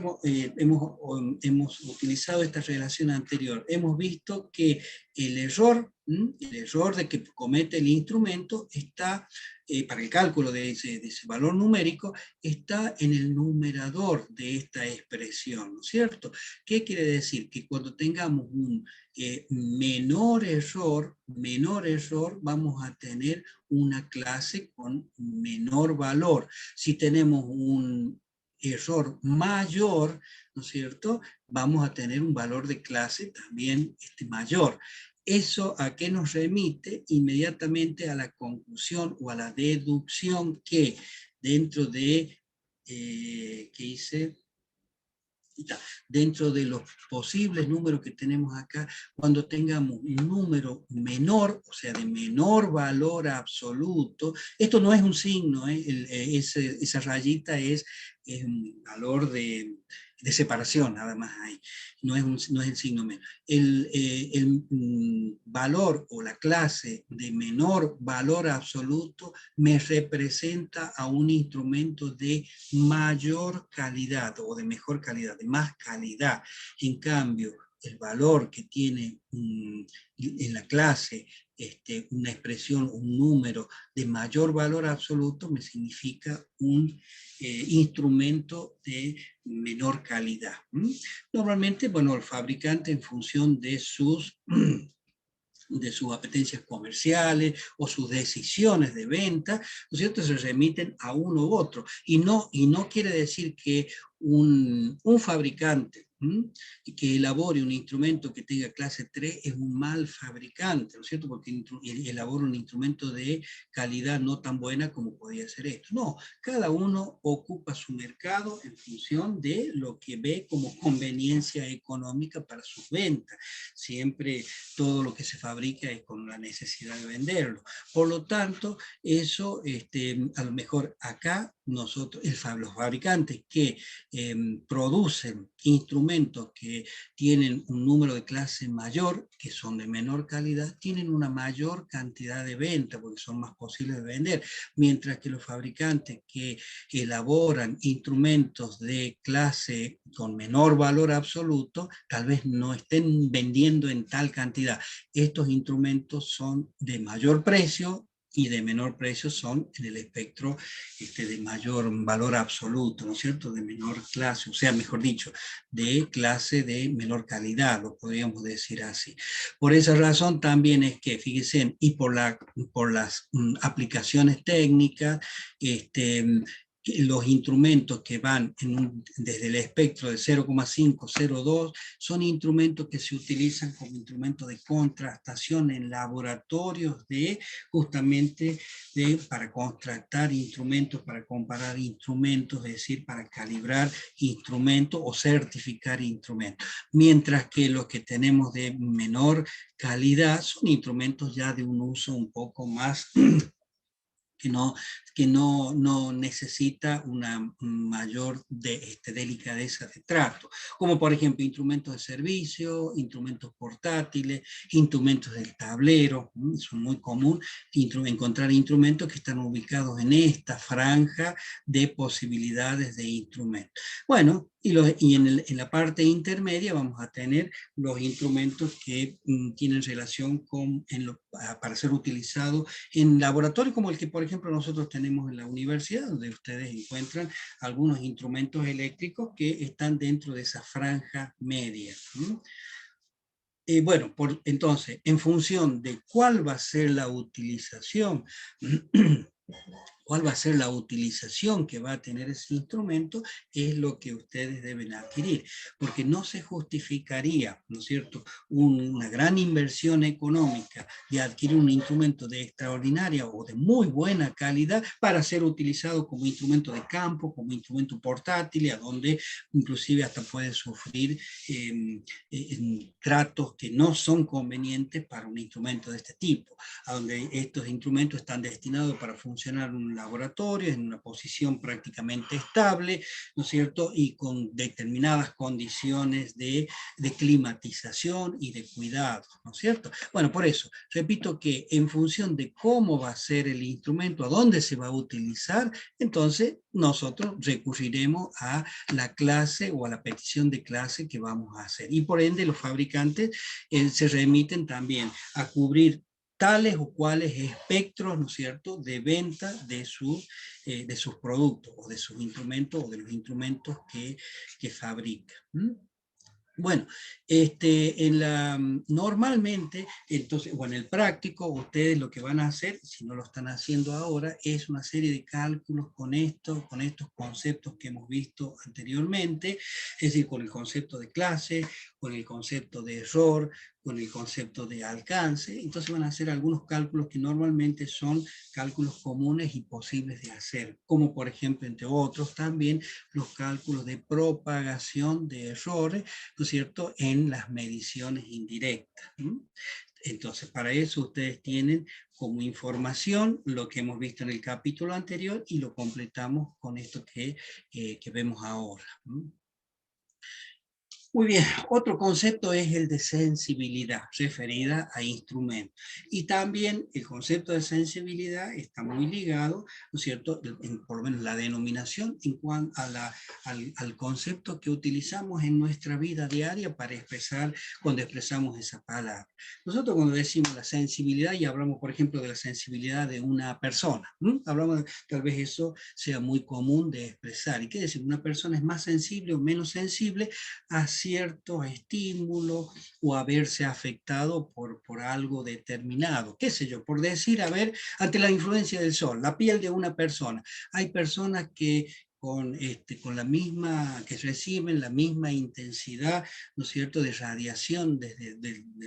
hemos utilizado esta relación anterior, hemos visto que el error de que comete el instrumento está, para el cálculo de ese valor numérico, está en el numerador de esta expresión, ¿no es cierto? ¿Qué quiere decir? Que cuando tengamos un menor error, vamos a tener una clase con menor valor. Si tenemos un error mayor, ¿no es cierto?, vamos a tener un valor de clase también mayor. ¿Eso a qué nos remite? Inmediatamente a la conclusión o a la deducción que dentro de, dentro de los posibles números que tenemos acá, cuando tengamos un número menor, o sea, de menor valor absoluto, esto no es un signo, esa rayita es un valor de separación, nada más ahí, no es el signo menos. El valor o la clase de menor valor absoluto me representa a un instrumento de mayor calidad o de mejor calidad, de más calidad. En cambio, el valor que tiene en la clase una expresión, un número de mayor valor absoluto, me significa un instrumento de menor calidad. Normalmente, bueno, el fabricante, en función de sus apetencias comerciales o sus decisiones de venta, ¿no es cierto?, se remiten a uno u otro. Y no quiere decir que un fabricante que elabore un instrumento que tenga clase 3 es un mal fabricante, ¿no es cierto?, porque elabora un instrumento de calidad no tan buena como podría ser esto. No, cada uno ocupa su mercado en función de lo que ve como conveniencia económica para sus ventas. Siempre todo lo que se fabrica es con la necesidad de venderlo. Por lo tanto, eso a lo mejor acá los fabricantes que producen instrumentos que tienen un número de clase mayor, que son de menor calidad, tienen una mayor cantidad de venta, porque son más posibles de vender, mientras que los fabricantes que elaboran instrumentos de clase con menor valor absoluto, tal vez no estén vendiendo en tal cantidad. Estos instrumentos son de mayor precio, y de menor precio son en el espectro de mayor valor absoluto, ¿no es cierto?, de menor clase, o sea, mejor dicho, de clase de menor calidad, lo podríamos decir así. Por esa razón también es que, fíjense, y por las aplicaciones técnicas, los instrumentos que van desde el espectro de 0,5, 0,2 son instrumentos que se utilizan como instrumentos de contrastación en laboratorios justamente para contrastar instrumentos, para comparar instrumentos, es decir, para calibrar instrumentos o certificar instrumentos. Mientras que los que tenemos de menor calidad son instrumentos ya de un uso un poco más que no necesita una mayor delicadeza de trato, como por ejemplo instrumentos de servicio, instrumentos portátiles, instrumentos del tablero. Es muy común encontrar instrumentos que están ubicados en esta franja de posibilidades de instrumentos. Bueno, y en la parte intermedia vamos a tener los instrumentos que tienen relación para ser utilizados en laboratorio, como el que, por ejemplo, nosotros tenemos en la universidad, donde ustedes encuentran algunos instrumentos eléctricos que están dentro de esa franja media. Bueno, entonces, en función de cuál va a ser la utilización, cuál va a ser la utilización que va a tener ese instrumento, es lo que ustedes deben adquirir, porque no se justificaría, ¿no es cierto?, una gran inversión económica de adquirir un instrumento de extraordinaria o de muy buena calidad para ser utilizado como instrumento de campo, como instrumento portátil, a donde inclusive hasta puede sufrir tratos que no son convenientes para un instrumento de este tipo, a donde estos instrumentos están destinados para funcionar en un laboratorio, en una posición prácticamente estable, ¿no es cierto?, y con determinadas condiciones de climatización y de cuidado, ¿no es cierto? Bueno, por eso, repito que en función de cómo va a ser el instrumento, a dónde se va a utilizar, entonces nosotros recurriremos a la clase o a la petición de clase que vamos a hacer. Y por ende los fabricantes se remiten también a cubrir tales o cuales espectros, ¿no es cierto?, de venta de sus productos o de sus instrumentos o de los instrumentos que fabrica. Bueno, normalmente, entonces, o en el práctico, ustedes lo que van a hacer, si no lo están haciendo ahora, es una serie de cálculos con estos conceptos que hemos visto anteriormente, es decir, con el concepto de clase, con el concepto de error, con el concepto de alcance. Entonces van a hacer algunos cálculos que normalmente son cálculos comunes y posibles de hacer, como por ejemplo, entre otros, también los cálculos de propagación de errores, ¿no es cierto?, en las mediciones indirectas. Entonces, para eso ustedes tienen como información lo que hemos visto en el capítulo anterior y lo completamos con esto que vemos ahora. Muy bien, otro concepto es el de sensibilidad, referida a instrumentos. Y también el concepto de sensibilidad está muy ligado, ¿no es cierto?, por lo menos la denominación en cuanto al concepto que utilizamos en nuestra vida diaria para expresar, cuando expresamos esa palabra. Nosotros cuando decimos la sensibilidad y hablamos, por ejemplo, de la sensibilidad de una persona, hablamos, tal vez eso sea muy común de expresar. ¿Y qué decir? Una persona es más sensible o menos sensible a ciertos estímulos o a verse afectado por algo determinado. ¿Qué sé yo? Por decir, a ver, ante la influencia del sol, la piel de una persona. Hay personas que con la misma, que reciben la misma intensidad, ¿no es cierto?, de radiación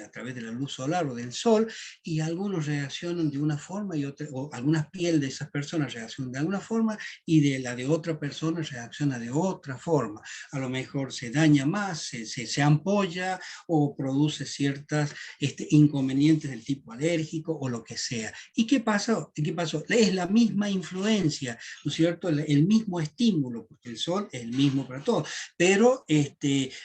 a través de la luz solar o del sol, y algunos reaccionan de una forma y otra, o algunas piel de esas personas reaccionan de alguna forma y de la de otra persona reacciona de otra forma. A lo mejor se daña más, se ampolla o produce ciertas inconvenientes del tipo alérgico o lo que sea. ¿Y qué pasó? ¿Qué pasó? Es la misma influencia, ¿no es cierto? El mismo estímulo, porque el sol es el mismo para todos, pero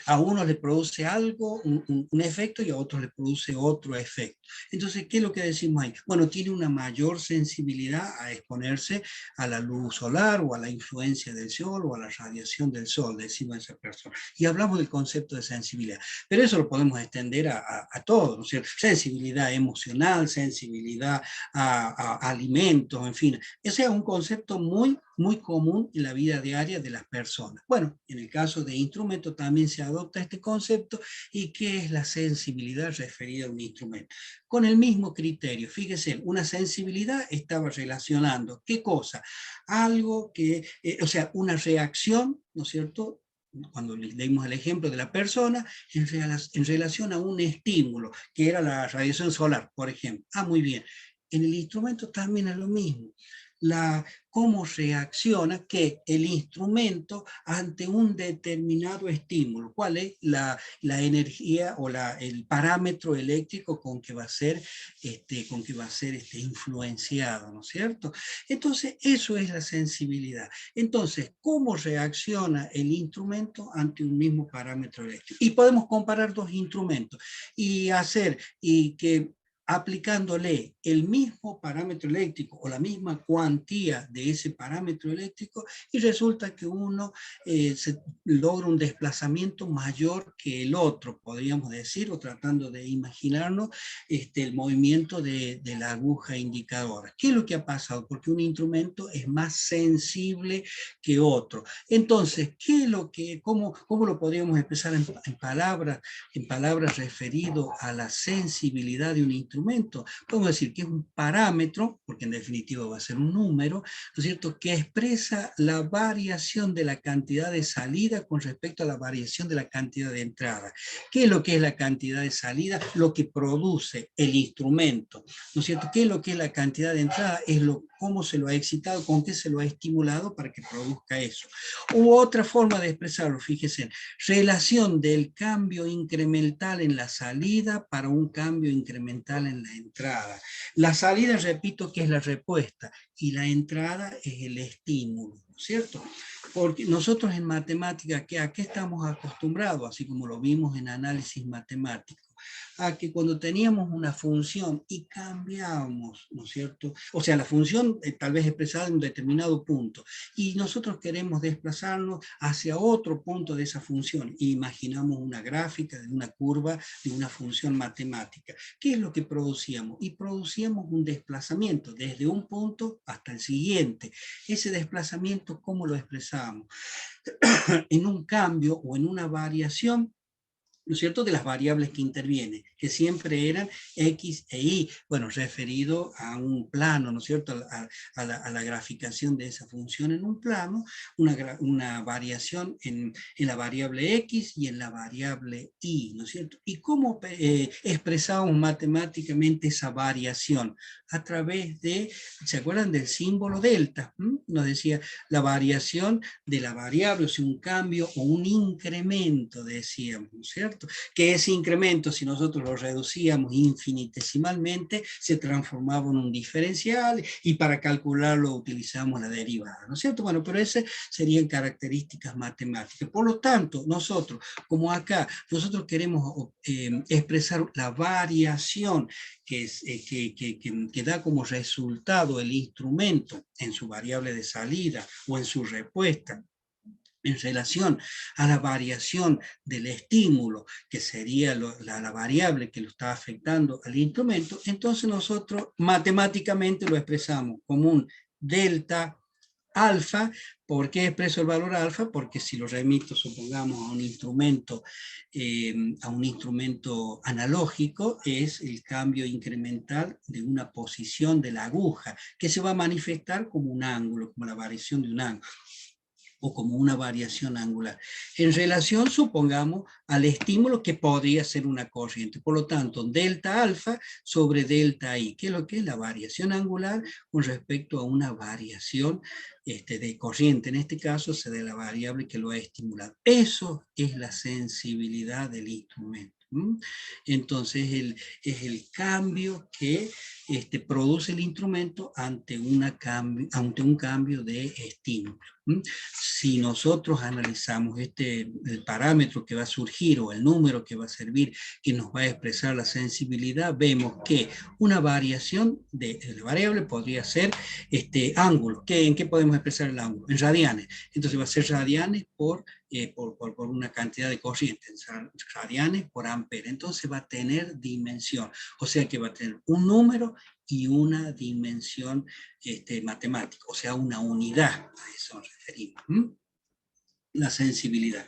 a unos le produce algo, un efecto, y a otros le produce otro efecto. Entonces, ¿qué es lo que decimos ahí? Bueno, tiene una mayor sensibilidad a exponerse a la luz solar o a la influencia del sol o a la radiación del sol, decimos a esa persona. Y hablamos del concepto de sensibilidad, pero eso lo podemos extender a todo, ¿no es cierto? Sensibilidad emocional, sensibilidad a alimentos, en fin. Ese es un concepto muy común en la vida diaria de las personas. Bueno, en el caso de instrumentos también se adopta este concepto. ¿Y qué es la sensibilidad referida a un instrumento? Con el mismo criterio, fíjese, una sensibilidad estaba relacionando, ¿qué cosa? Algo que, o sea, una reacción, ¿no es cierto?, cuando le dimos el ejemplo de la persona, en relación a un estímulo, que era la radiación solar, por ejemplo. Ah, muy bien. En el instrumento también es lo mismo. Cómo reacciona que el instrumento ante un determinado estímulo. ¿Cuál es la energía o el parámetro eléctrico con que va a ser, influenciado, ¿no es cierto? Entonces, eso es la sensibilidad. Entonces, ¿cómo reacciona el instrumento ante un mismo parámetro eléctrico? Y podemos comparar dos instrumentos y que aplicándole el mismo parámetro eléctrico o la misma cuantía de ese parámetro eléctrico, y resulta que uno se logra un desplazamiento mayor que el otro, podríamos decir, o tratando de imaginarnos el movimiento de la aguja indicadora. ¿Qué es lo que ha pasado? Porque un instrumento es más sensible que otro. Entonces, ¿cómo lo podríamos expresar en palabras referido a la sensibilidad de un instrumento? Podemos decir que es un parámetro, porque en definitiva va a ser un número, ¿no es cierto?, que expresa la variación de la cantidad de salida con respecto a la variación de la cantidad de entrada. ¿Qué es lo que es la cantidad de salida? Lo que produce el instrumento, ¿no es cierto? ¿Qué es lo que es la cantidad de entrada? Cómo se lo ha excitado, con qué se lo ha estimulado para que produzca eso. U otra forma de expresarlo, fíjense, relación del cambio incremental en la salida para un cambio incremental en la entrada. La salida, repito, que es la respuesta, y la entrada es el estímulo, ¿cierto? Porque nosotros en matemática, ¿a qué estamos acostumbrados? Así como lo vimos en análisis matemático, a que cuando teníamos una función y cambiábamos, ¿no es cierto? O sea, la función tal vez expresada en un determinado punto, y nosotros queremos desplazarnos hacia otro punto de esa función, e imaginamos una gráfica de una curva de una función matemática. ¿Qué es lo que producíamos? Y producíamos un desplazamiento desde un punto hasta el siguiente. Ese desplazamiento, ¿cómo lo expresamos? En un cambio o en una variación, ¿no es cierto?, de las variables que intervienen, que siempre eran X e Y, bueno, referido a un plano, ¿no es cierto?, a la graficación de esa función en un plano, una variación en la variable X y en la variable Y, ¿no es cierto? ¿Y cómo expresamos matemáticamente esa variación? A través ¿se acuerdan del símbolo delta? Nos decía la variación de la variable, o sea, un cambio o un incremento, decíamos, ¿no es cierto? Que ese incremento, si nosotros lo reducíamos infinitesimalmente, se transformaba en un diferencial, y para calcularlo utilizamos la derivada, ¿no es cierto? Bueno, pero esas serían características matemáticas. Por lo tanto, nosotros, como acá, nosotros queremos expresar la variación que da como resultado el instrumento en su variable de salida o en su respuesta, en relación a la variación del estímulo, que sería la variable que lo está afectando al instrumento. Entonces nosotros matemáticamente lo expresamos como un delta alfa. ¿Por qué expreso el valor alfa? Porque si lo remito, supongamos, a un instrumento analógico, es el cambio incremental de una posición de la aguja, que se va a manifestar como un ángulo, como la variación de un ángulo. o como una variación angular, en relación, supongamos, al estímulo que podría ser una corriente. Por lo tanto, delta alfa sobre delta i, que es lo que es la variación angular con respecto a una variación de corriente. En este caso, se da la variable que lo ha estimulado. Eso es la sensibilidad del instrumento. Entonces, es el cambio que produce el instrumento ante un cambio de estímulo. Si nosotros analizamos el parámetro que va a surgir o el número que va a servir, que nos va a expresar la sensibilidad, vemos que una variación de la variable podría ser ángulo. ¿En qué podemos expresar el ángulo? En radianes. Entonces va a ser radianes por una cantidad de corriente, radianes por ampere. Entonces va a tener dimensión, o sea que va a tener un número y una dimensión matemática, o sea, una unidad, a eso nos referimos, la sensibilidad.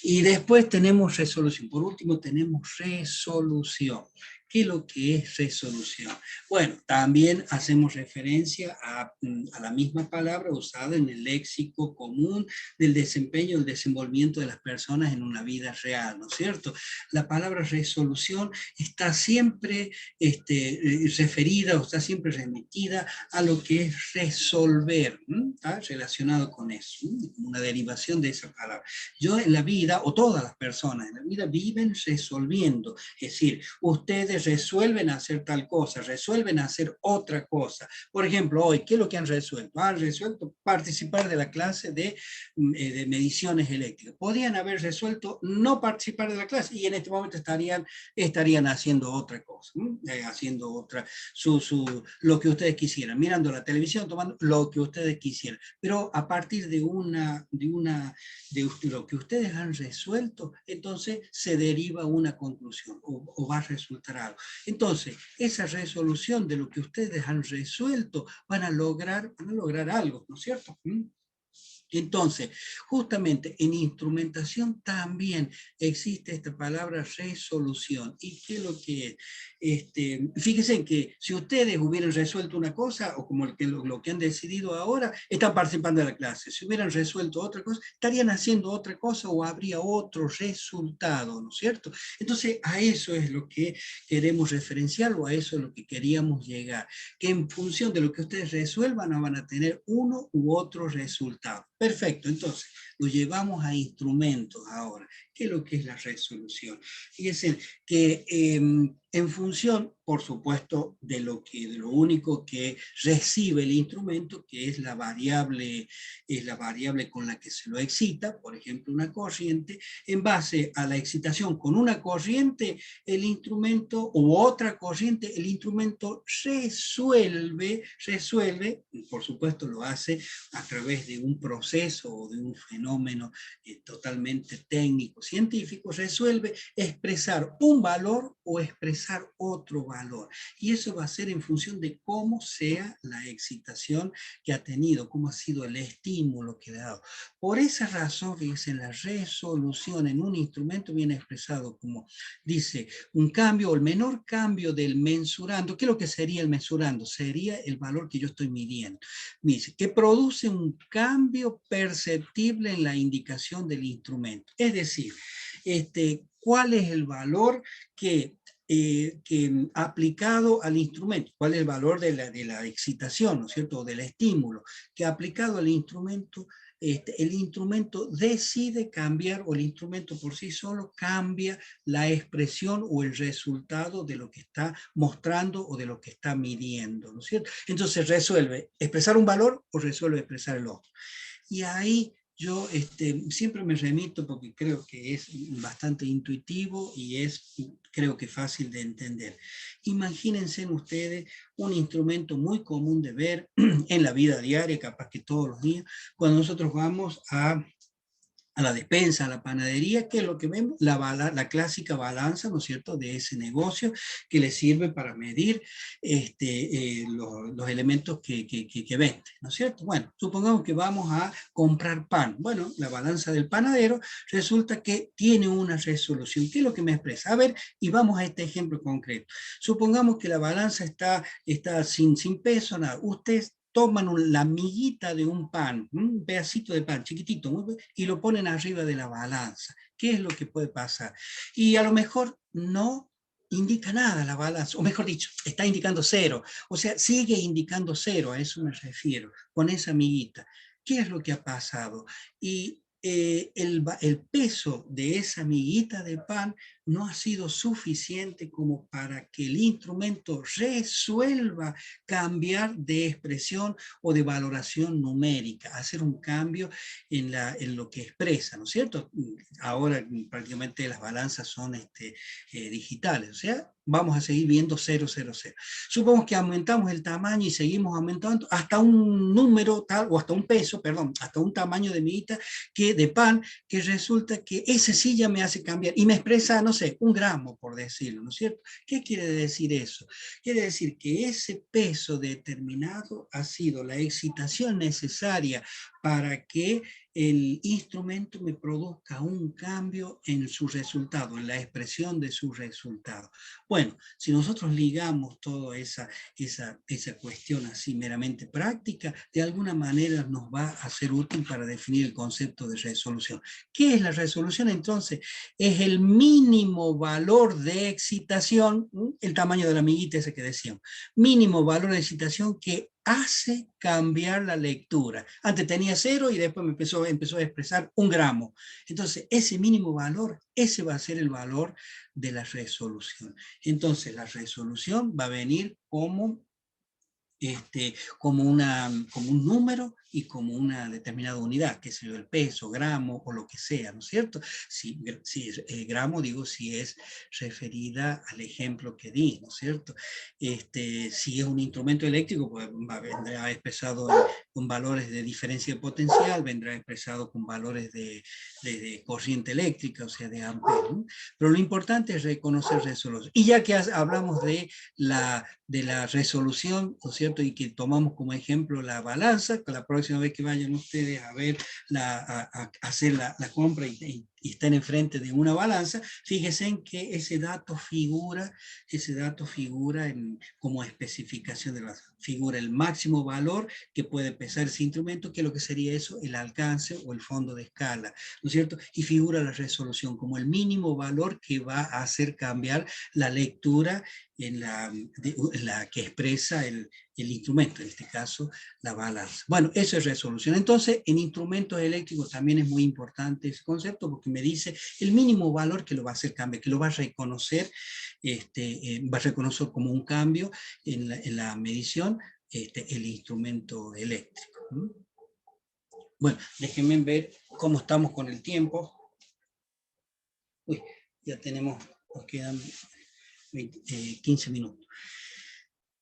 Y después tenemos resolución. Por último tenemos resolución. ¿Qué es lo que es resolución? Bueno, también hacemos referencia a la misma palabra usada en el léxico común del desempeño, el desenvolvimiento de las personas en una vida real, ¿no es cierto? La palabra resolución está siempre referida o está siempre remitida a lo que es resolver, ¿está relacionado con eso, una derivación de esa palabra. Yo en la vida, o todas las personas en la vida, viven resolviendo, es decir, ustedes resuelven hacer tal cosa, resuelven hacer otra cosa. Por ejemplo, hoy, ¿qué es lo que han resuelto? Han resuelto participar de la clase de mediciones eléctricas. Podrían haber resuelto no participar de la clase y en este momento estarían haciendo otra cosa, haciendo lo que ustedes quisieran, mirando la televisión, tomando lo que ustedes quisieran. Pero a partir de lo que ustedes han resuelto, entonces se deriva una conclusión o va a resultar algo. Entonces, esa resolución de lo que ustedes han resuelto van a lograr algo, ¿no es cierto? Entonces, justamente en instrumentación también existe esta palabra resolución. ¿Y qué es lo que es? Fíjense que si ustedes hubieran resuelto una cosa, o como lo que han decidido ahora, están participando de la clase. Si hubieran resuelto otra cosa, estarían haciendo otra cosa o habría otro resultado, ¿no es cierto? Entonces, a eso es lo que queremos referenciar o a eso es lo que queríamos llegar. Que en función de lo que ustedes resuelvan, van a tener uno u otro resultado. Perfecto, entonces lo llevamos a instrumentos ahora. ¿Qué es lo que es la resolución? Fíjense que en función, por supuesto, de lo único que recibe el instrumento, que es la variable con la que se lo excita, por ejemplo, una corriente, en base a la excitación con una corriente, el instrumento, u otra corriente, el instrumento resuelve, por supuesto lo hace a través de un proceso o de un fenómeno totalmente técnico, científico, resuelve expresar un valor o expresar otro valor. Y eso va a ser en función de cómo sea la excitación que ha tenido, cómo ha sido el estímulo que le ha dado. Por esa razón, fíjense, la resolución en un instrumento viene expresado como, dice, un cambio o el menor cambio del mensurando. ¿Qué es lo que sería el mensurando? Sería el valor que yo estoy midiendo. Dice, que produce un cambio perceptible en la indicación del instrumento. Es decir, ¿cuál es el valor que aplicado al instrumento? ¿Cuál es el valor de la excitación, ¿no es cierto?, o del estímulo, que aplicado al instrumento, el instrumento decide cambiar, o el instrumento por sí solo cambia la expresión o el resultado de lo que está mostrando o de lo que está midiendo, ¿no es cierto? Entonces resuelve expresar un valor o resuelve expresar el otro. Y ahí yo siempre me remito, porque creo que es bastante intuitivo y creo que fácil de entender. Imagínense ustedes un instrumento muy común de ver en la vida diaria, capaz que todos los días, cuando nosotros vamos a la despensa, a la panadería, que es lo que vemos, la clásica balanza, ¿no es cierto?, de ese negocio que le sirve para medir los elementos que vende, ¿no es cierto? Bueno, supongamos que vamos a comprar pan. Bueno, la balanza del panadero resulta que tiene una resolución. ¿Qué es lo que me expresa? A ver, y vamos a este ejemplo concreto. Supongamos que la balanza está sin peso, nada. Usted toman la miguita de un pan, un pedacito de pan chiquitito, y lo ponen arriba de la balanza. ¿Qué es lo que puede pasar? Y a lo mejor no indica nada la balanza, o mejor dicho, está indicando cero, o sea, sigue indicando cero, a eso me refiero, con esa miguita. ¿Qué es lo que ha pasado? Y el peso de esa miguita de pan no ha sido suficiente como para que el instrumento resuelva cambiar de expresión o de valoración numérica, hacer un cambio en lo que expresa, ¿no es cierto? Ahora prácticamente las balanzas son digitales, o sea, vamos a seguir viendo 0, 0, 0. Supongamos que aumentamos el tamaño y seguimos aumentando hasta un número tal, o hasta un peso, perdón, hasta un tamaño de miguita de pan, que resulta que ese sí ya me hace cambiar y me expresa, no sé, 1 gramo, por decirlo, ¿no es cierto? ¿Qué quiere decir eso? Quiere decir que ese peso determinado ha sido la excitación necesaria para que el instrumento me produzca un cambio en su resultado, en la expresión de su resultado. Bueno, si nosotros ligamos toda esa cuestión así meramente práctica, de alguna manera nos va a ser útil para definir el concepto de resolución. ¿Qué es la resolución? Entonces, es el mínimo valor de excitación, el tamaño de la amiguita ese que decíamos, mínimo valor de excitación que hace cambiar la lectura. Antes tenía 0 y después me empezó a expresar 1 gramo. Entonces, ese mínimo valor, ese va a ser el valor de la resolución. Entonces, la resolución va a venir como como un número y como una determinada unidad, que es el peso, gramo o lo que sea, ¿no es cierto? Si gramo, digo, si es referida al ejemplo que di, ¿no es cierto? Si es un instrumento eléctrico, pues vendrá expresado con valores de diferencia de potencial, vendrá expresado con valores de corriente eléctrica, o sea, de amperes, ¿no? Pero lo importante es reconocer resolución. Y ya que hablamos de la resolución, ¿no es cierto? Y que tomamos como ejemplo la balanza, que la próxima vez que vayan ustedes a ver, a hacer la compra y estén enfrente de una balanza, fíjense en que ese dato figura como especificación de la figura el máximo valor que puede pesar ese instrumento, que es lo que sería eso, el alcance o el fondo de escala, ¿no es cierto? Y figura la resolución como el mínimo valor que va a hacer cambiar la lectura en la que expresa el instrumento, en este caso la balanza. Bueno, eso es resolución. Entonces, en instrumentos eléctricos también es muy importante ese concepto porque me dice el mínimo valor que lo va a hacer cambiar, que lo va a reconocer, va a reconocer como un cambio en la medición el instrumento eléctrico. Bueno, déjenme ver cómo estamos con el tiempo. Uy, ya tenemos, nos quedan 15 minutos.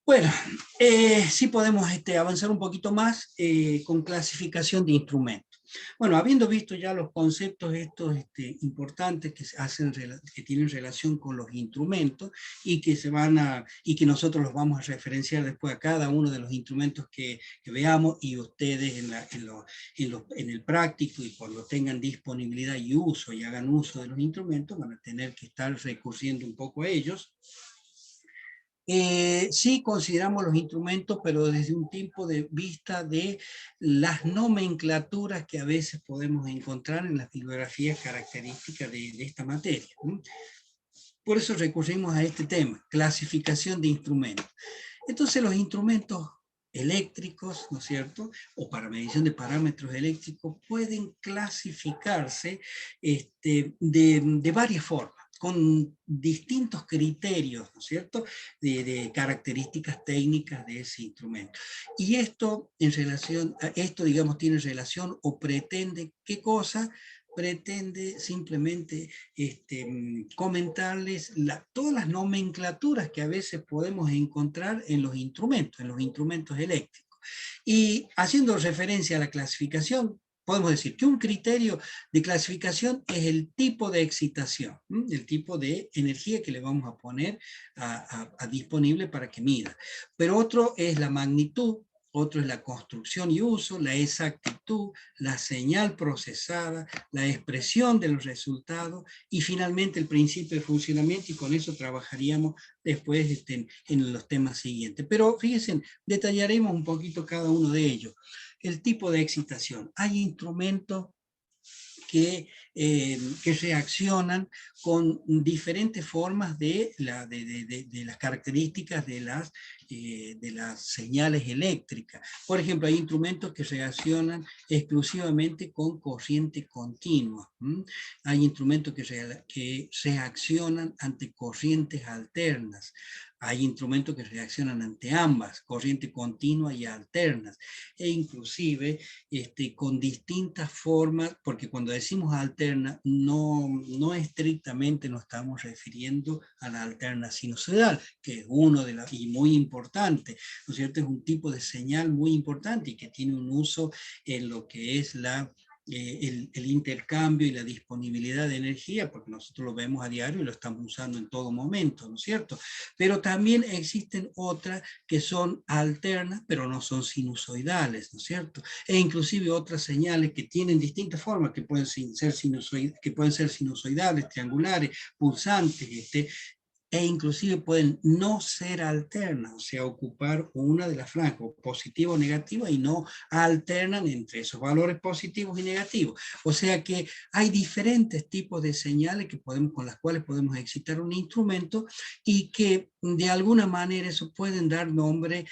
Bueno, sí podemos avanzar un poquito más con clasificación de instrumentos. Bueno, habiendo visto ya los conceptos estos importantes que tienen relación con los instrumentos y que nosotros los vamos a referenciar después a cada uno de los instrumentos que veamos, y ustedes en el práctico, y cuando tengan disponibilidad y uso y hagan uso de los instrumentos, van a tener que estar recurriendo un poco a ellos. Sí consideramos los instrumentos, pero desde un punto de vista de las nomenclaturas que a veces podemos encontrar en las bibliografías características de esta materia. Por eso recurrimos a este tema, clasificación de instrumentos. Entonces los instrumentos eléctricos, ¿no es cierto?, o para medición de parámetros eléctricos, pueden clasificarse de varias formas, con distintos criterios, ¿no es cierto?, de características técnicas de ese instrumento. Y esto, digamos, tiene relación o pretende, ¿qué cosa? Pretende simplemente comentarles todas las nomenclaturas que a veces podemos encontrar en los instrumentos eléctricos. Y haciendo referencia a la clasificación, podemos decir que un criterio de clasificación es el tipo de excitación, el tipo de energía que le vamos a poner disponible para que mida. Pero otro es la magnitud, otro es la construcción y uso, la exactitud, la señal procesada, la expresión de los resultados y finalmente el principio de funcionamiento, y con eso trabajaríamos después en los temas siguientes. Pero fíjense, detallaremos un poquito cada uno de ellos. El tipo de excitación. Hay instrumentos que reaccionan con diferentes formas de las características de las señales eléctricas. Por ejemplo, hay instrumentos que reaccionan exclusivamente con corriente continua. Hay instrumentos que reaccionan ante corrientes alternas. Hay instrumentos que reaccionan ante ambas, corriente continua y alternas, e inclusive con distintas formas, porque cuando decimos alterna, no estrictamente nos estamos refiriendo a la alterna sinusoidal, que es uno de las, y muy importante, ¿no es cierto? Es un tipo de señal muy importante y que tiene un uso en lo que es el intercambio y la disponibilidad de energía, porque nosotros lo vemos a diario y lo estamos usando en todo momento, ¿no es cierto? Pero también existen otras que son alternas, pero no son sinusoidales, ¿no es cierto? E inclusive otras señales que tienen distintas formas, que pueden ser sinusoidales, triangulares, pulsantes, e inclusive pueden no ser alternas, o sea, ocupar una de las franjas, positiva o negativa, y no alternan entre esos valores positivos y negativos. O sea que hay diferentes tipos de señales con las cuales podemos excitar un instrumento y que de alguna manera eso pueden dar nombre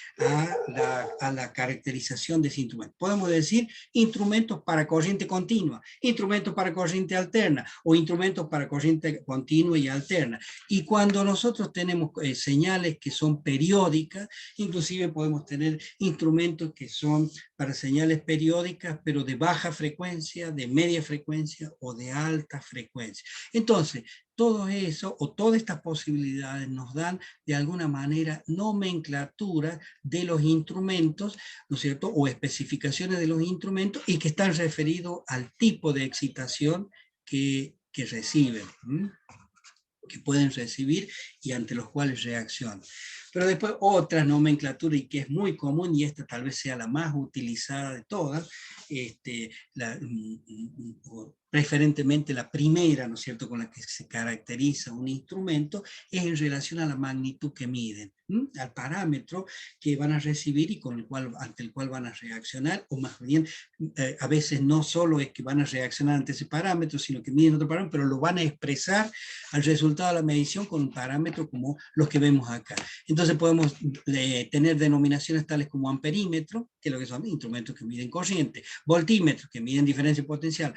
a la caracterización de ese instrumento. Podemos decir instrumentos para corriente continua, instrumentos para corriente alterna o instrumentos para corriente continua y alterna. Y cuando nosotros tenemos señales que son periódicas, inclusive podemos tener instrumentos que son para señales periódicas, pero de baja frecuencia, de media frecuencia o de alta frecuencia. Entonces, todo eso o todas estas posibilidades nos dan de alguna manera nomenclatura de los instrumentos, ¿no es cierto? O especificaciones de los instrumentos y que están referidos al tipo de excitación que reciben. Que pueden recibir y ante los cuales reaccionan. Pero después otra nomenclatura y que es muy común, y esta tal vez sea la más utilizada de todas, preferentemente la primera, ¿no es cierto?, con la que se caracteriza un instrumento, es en relación a la magnitud que miden, al parámetro que van a recibir y ante el cual van a reaccionar, o más bien, a veces no solo es que van a reaccionar ante ese parámetro, sino que miden otro parámetro, pero lo van a expresar al resultado de la medición con un parámetro como los que vemos acá. Entonces podemos tener denominaciones tales como amperímetro, que es lo que son instrumentos que miden corriente, voltímetros, que miden diferencia potencial,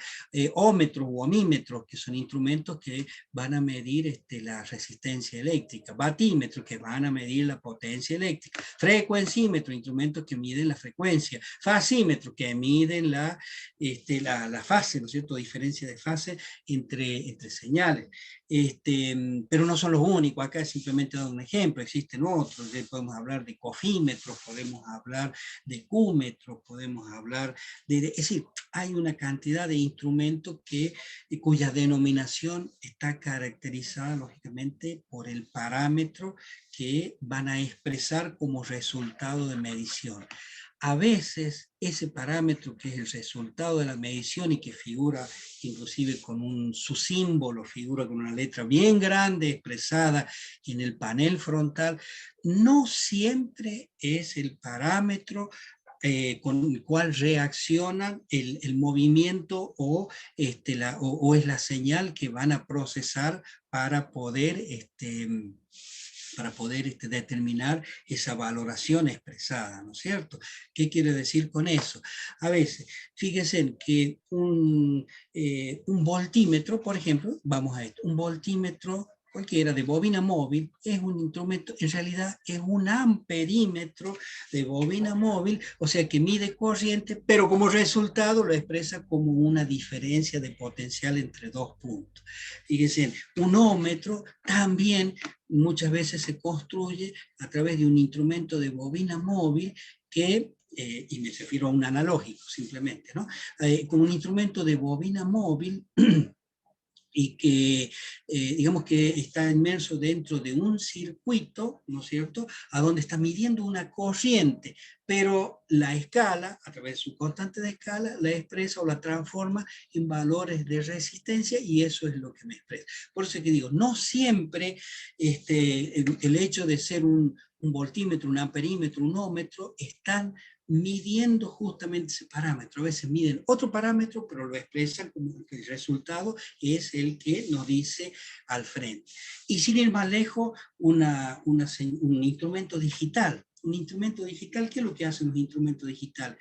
ómetros u ohmímetros, que son instrumentos que van a medir la resistencia eléctrica, batímetros, que van a medir la potencia eléctrica, frecuencímetro, instrumentos que miden la frecuencia, fasímetros, que miden la fase, ¿no es cierto?, diferencia de fase entre señales. Pero no son los únicos, acá simplemente doy un ejemplo, existen otros, podemos hablar de cofímetros, podemos hablar de cúmetros, podemos hablar es decir, hay una cantidad de instrumentos cuya denominación está caracterizada lógicamente por el parámetro que van a expresar como resultado de medición. A veces ese parámetro que es el resultado de la medición y que figura inclusive su símbolo, figura con una letra bien grande expresada en el panel frontal, no siempre es el parámetro con el cual reaccionan el movimiento o es la señal que van a procesar para poder determinar esa valoración expresada, ¿no es cierto? ¿Qué quiere decir con eso? A veces, fíjense que un voltímetro, por ejemplo, vamos a esto, un voltímetro cualquiera de bobina móvil es un instrumento, en realidad es un amperímetro de bobina móvil, o sea que mide corriente, pero como resultado lo expresa como una diferencia de potencial entre dos puntos. Fíjense, un ómetro también muchas veces se construye a través de un instrumento de bobina móvil que, y me refiero a un analógico simplemente, ¿no? Con un instrumento de bobina móvil y que, digamos que está inmerso dentro de un circuito, ¿no es cierto?, a donde está midiendo una corriente, pero la escala, a través de su constante de escala, la expresa o la transforma en valores de resistencia, y eso es lo que me expresa. Por eso es que digo, no siempre el hecho de ser un voltímetro, un amperímetro, un ohmmetro, están midiendo justamente ese parámetro. A veces miden otro parámetro, pero lo expresan como que el resultado es el que nos dice al frente. Y sin ir más lejos, un instrumento digital. Un instrumento digital, ¿qué es lo que hacen los instrumentos digitales?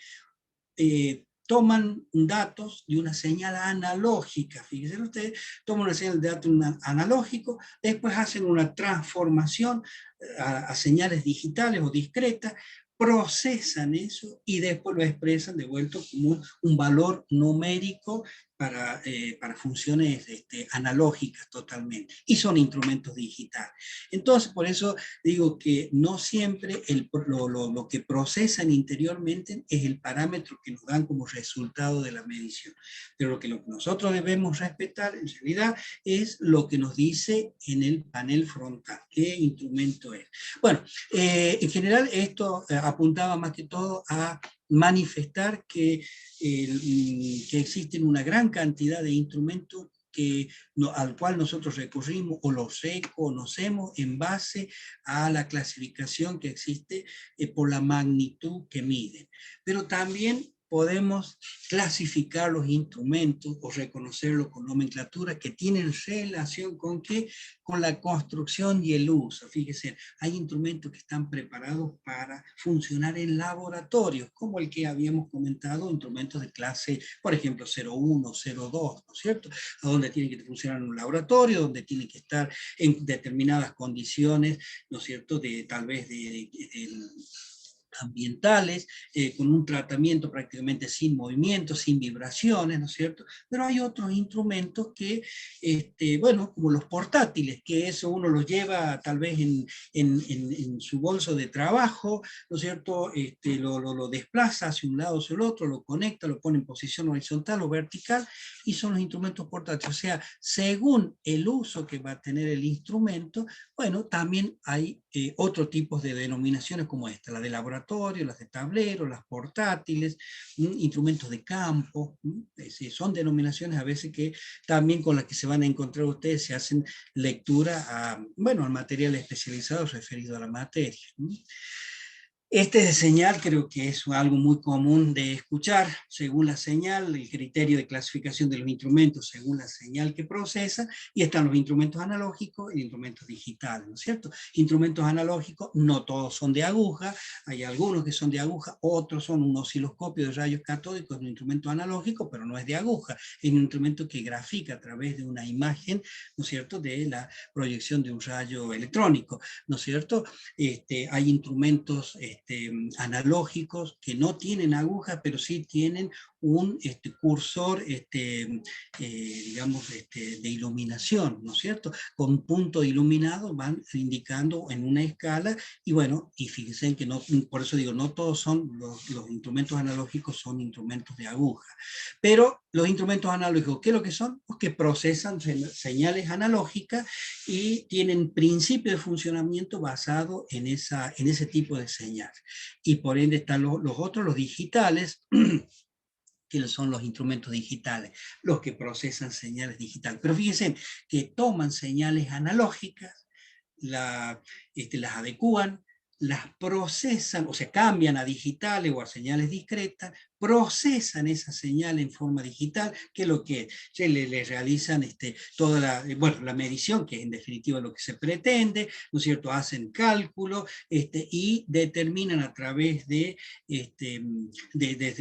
Toman datos de una señal analógica, fíjense ustedes, toman una señal de datos analógico, después hacen una transformación a señales digitales o discretas, procesan eso y después lo expresan de vuelta como un valor numérico para funciones analógicas totalmente, y son instrumentos digitales. Entonces, por eso digo que no siempre lo que procesan interiormente es el parámetro que nos dan como resultado de la medición, pero lo que nosotros debemos respetar en realidad es lo que nos dice en el panel frontal, qué instrumento es. Bueno, en general esto apuntaba más que todo a manifestar que existen una gran cantidad de instrumentos al cual nosotros recurrimos o los reconocemos en base a la clasificación que existe por la magnitud que miden. Pero también podemos clasificar los instrumentos o reconocerlos con nomenclatura que tienen relación con ¿qué? Con la construcción y el uso. Fíjense, hay instrumentos que están preparados para funcionar en laboratorios, como el que habíamos comentado, instrumentos de clase, por ejemplo, 01, 02, ¿no es cierto? A donde tienen que funcionar en un laboratorio, donde tienen que estar en determinadas condiciones, ¿no es cierto?, tal vez ambientales, con un tratamiento prácticamente sin movimiento, sin vibraciones, ¿no es cierto? Pero hay otros instrumentos que, bueno, como los portátiles, que eso uno los lleva tal vez en su bolso de trabajo, ¿no es cierto? Lo desplaza hacia un lado o hacia el otro, lo conecta, lo pone en posición horizontal o vertical, y son los instrumentos portátiles. O sea, según el uso que va a tener el instrumento, bueno, también hay otro tipo de denominaciones como esta, la de laboratorio, las de tablero, las portátiles, instrumentos de campo, son denominaciones a veces que también con las que se van a encontrar ustedes, se hacen lectura a, bueno, al material especializado referido a la materia. Este de señal creo que es algo muy común de escuchar, según la señal, el criterio de clasificación de los instrumentos según la señal que procesa, y están los instrumentos analógicos y instrumentos digitales, ¿no es cierto? Instrumentos analógicos, no todos son de aguja, hay algunos que son de aguja, otros son un osciloscopio de rayos catódicos, un instrumento analógico, pero no es de aguja, es un instrumento que grafica a través de una imagen, ¿no es cierto?, de la proyección de un rayo electrónico, ¿no es cierto? Hay instrumentos analógicos que no tienen agujas, pero sí tienen un cursor, digamos, de iluminación, ¿no es cierto? Con punto iluminado van indicando en una escala, y bueno, y fíjense que no, por eso digo, no todos son, los instrumentos analógicos son instrumentos de aguja, pero los instrumentos analógicos, ¿qué es lo que son? Pues que procesan señales analógicas y tienen principio de funcionamiento basado en ese tipo de señal. Y por ende están los otros, los digitales, que son los instrumentos digitales, los que procesan señales digitales. Pero fíjense que toman señales analógicas, las adecúan, las procesan, o sea, cambian a digitales o a señales discretas, procesan esa señal en forma digital, que es lo que le realizan toda la medición, que es en definitiva lo que se pretende, ¿no es cierto? Hacen cálculo y determinan a través de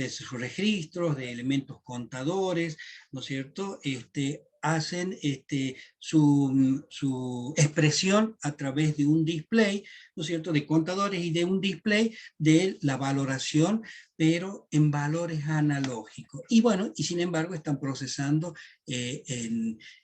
sus registros, de elementos contadores, ¿no es cierto?, hacen su expresión a través de un display, ¿no es cierto?, de contadores y de un display de la valoración, pero en valores analógicos. Y bueno, y sin embargo están procesando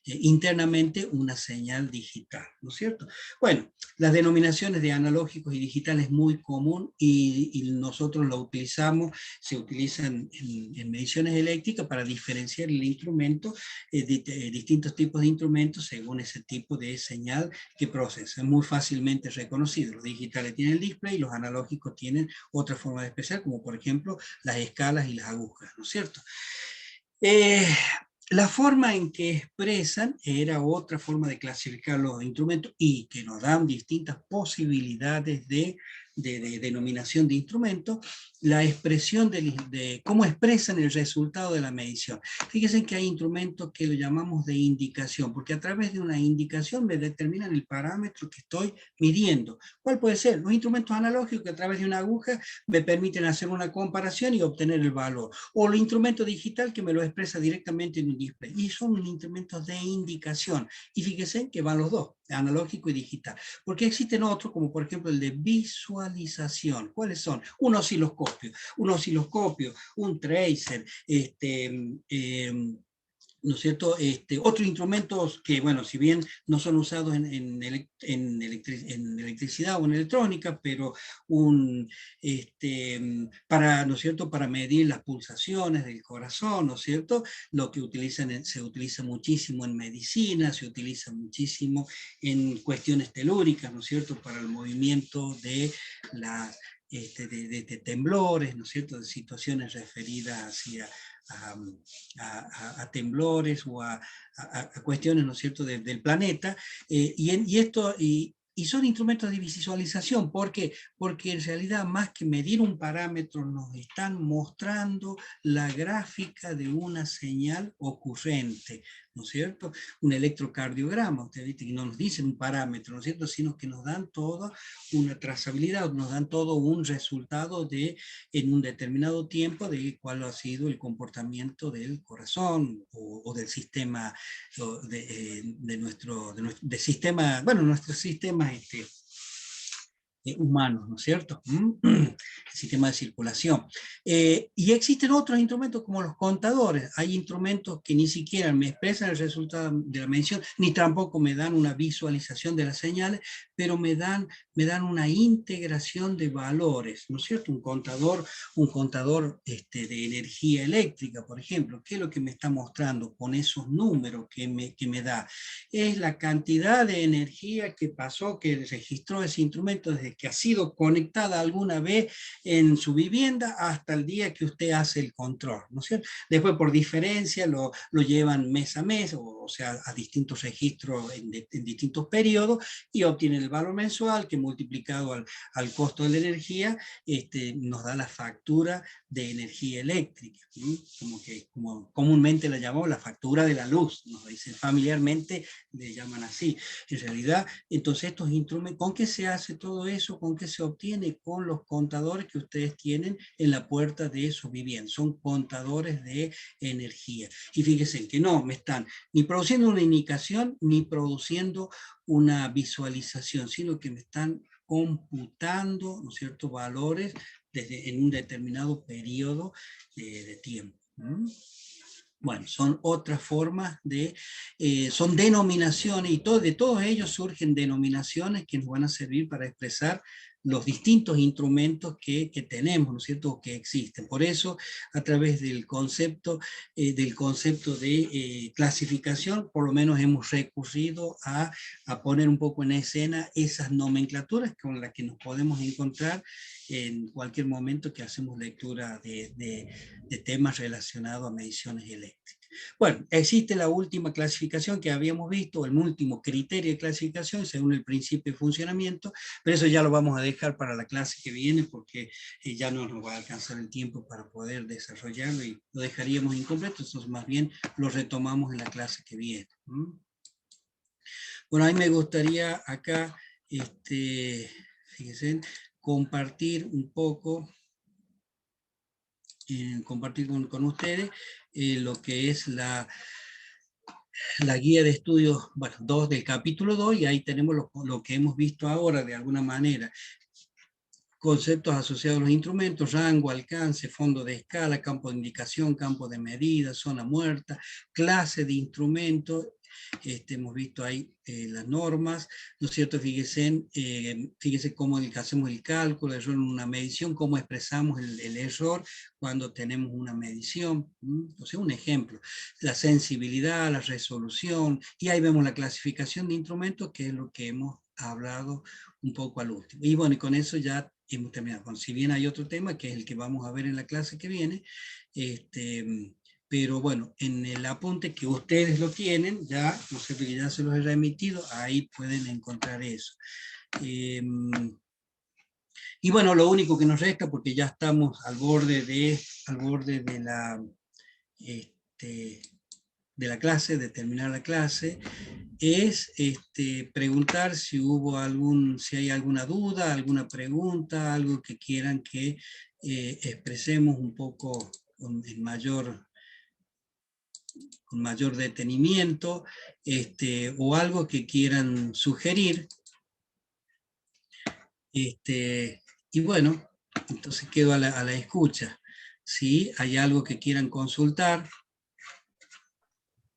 internamente una señal digital, ¿no es cierto? Bueno, las denominaciones de analógicos y digitales es muy común y nosotros lo utilizamos, se utilizan en mediciones eléctricas para diferenciar el instrumento, distintos tipos de instrumentos según ese tipo de señal que procesa. Es muy fácilmente reconocido. Los digitales tienen el display y los analógicos tienen otra forma de expresar, como por ejemplo las escalas y las agujas, ¿no es cierto? Eh, la forma en que expresan era otra forma de clasificar los instrumentos y que nos dan distintas posibilidades de denominación de instrumentos, la expresión de cómo expresan el resultado de la medición. Fíjense que hay instrumentos que lo llamamos de indicación, porque a través de una indicación me determinan el parámetro que estoy midiendo. ¿Cuál puede ser? Los instrumentos analógicos que a través de una aguja me permiten hacer una comparación y obtener el valor. O el instrumento digital que me lo expresa directamente en un display. Y son instrumentos de indicación. Y fíjense que van los dos, analógico y digital. Porque existen otros, como por ejemplo el de visualización. ¿Cuáles son? Un osciloscopio, un tracer, ¿no es cierto? Otros instrumentos que, bueno, si bien no son usados en electricidad o en electrónica, pero para, ¿no es cierto?, para medir las pulsaciones del corazón, ¿no es cierto? Lo que se utiliza muchísimo en medicina, se utiliza muchísimo en cuestiones telúricas, ¿no es cierto?, para el movimiento de las de temblores, ¿no es cierto?, de situaciones referidas hacia a temblores o a cuestiones, ¿no es cierto?, del planeta, y son instrumentos de visualización. ¿Por qué? Porque en realidad más que medir un parámetro nos están mostrando la gráfica de una señal ocurrente, ¿no es cierto? Un electrocardiograma, ustedes viste que no nos dicen un parámetro, ¿no es cierto?, sino que nos dan toda una trazabilidad, nos dan todo un resultado en un determinado tiempo de cuál ha sido el comportamiento del corazón o del sistema, de sistema, bueno, nuestros sistemas humanos, ¿no es cierto? El sistema de circulación. Y existen otros instrumentos como los contadores. Hay instrumentos que ni siquiera me expresan el resultado de la medición, ni tampoco me dan una visualización de las señales, pero me dan una integración de valores, ¿no es cierto? Un contador de energía eléctrica, por ejemplo, ¿qué es lo que me está mostrando con esos números que me da? Es la cantidad de energía que pasó, que registró ese instrumento desde que ha sido conectada alguna vez en su vivienda hasta el día que usted hace el control, ¿no es cierto? Después, por diferencia, lo llevan mes a mes, o sea, a distintos registros en distintos periodos, y obtienen el valor mensual que multiplicado al costo de la energía nos da la factura de energía eléctrica, ¿sí? Como comúnmente la llamamos la factura de la luz, nos dicen familiarmente, le llaman así. En realidad, entonces estos instrumentos, ¿con qué se hace todo eso? ¿Con qué se obtiene? Con los contadores que ustedes tienen en la puerta de sus viviendas. Son contadores de energía. Y fíjense que no me están ni produciendo una indicación ni produciendo una visualización, sino que me están computando, ¿no es cierto?, valores en un determinado periodo de tiempo. Bueno, son otras formas son denominaciones, y de todos ellos surgen denominaciones que nos van a servir para expresar los distintos instrumentos que tenemos, ¿no es cierto?, que existen. Por eso, a través del concepto de clasificación, por lo menos hemos recurrido a poner un poco en escena esas nomenclaturas con las que nos podemos encontrar en cualquier momento que hacemos lectura de temas relacionados a mediciones eléctricas. Bueno, existe la última clasificación que habíamos visto, el último criterio de clasificación según el principio de funcionamiento, pero eso ya lo vamos a dejar para la clase que viene porque ya no nos va a alcanzar el tiempo para poder desarrollarlo y lo dejaríamos incompleto, entonces más bien lo retomamos en la clase que viene. Bueno, a mí me gustaría acá, fíjense, compartir un poco, compartir con ustedes lo que es la guía de estudios, bueno, del capítulo 2, y ahí tenemos lo que hemos visto ahora de alguna manera. conceptos asociados a los instrumentos, rango, alcance, fondo de escala, campo de indicación, campo de medida, zona muerta, clase de instrumento. Hemos visto ahí las normas, ¿no es cierto? Fíjese cómo hacemos el cálculo, el error en una medición, cómo expresamos el error cuando tenemos una medición. O sea, un ejemplo, la sensibilidad, la resolución, y ahí vemos la clasificación de instrumentos, que es lo que hemos hablado un poco al último. Y bueno, y con eso ya hemos terminado. Si bien hay otro tema, que es el que vamos a ver en la clase que viene, pero bueno, en el apunte que ustedes lo tienen, ya, no sé, porque ya se los he remitido, ahí pueden encontrar eso. Y bueno, lo único que nos resta, porque ya estamos al borde de la clase, de terminar la clase, es preguntar si si hay alguna duda, alguna pregunta, algo que quieran que expresemos un poco con mayor detenimiento, o algo que quieran sugerir. Y bueno, entonces quedo a la escucha. Si hay algo que quieran consultar.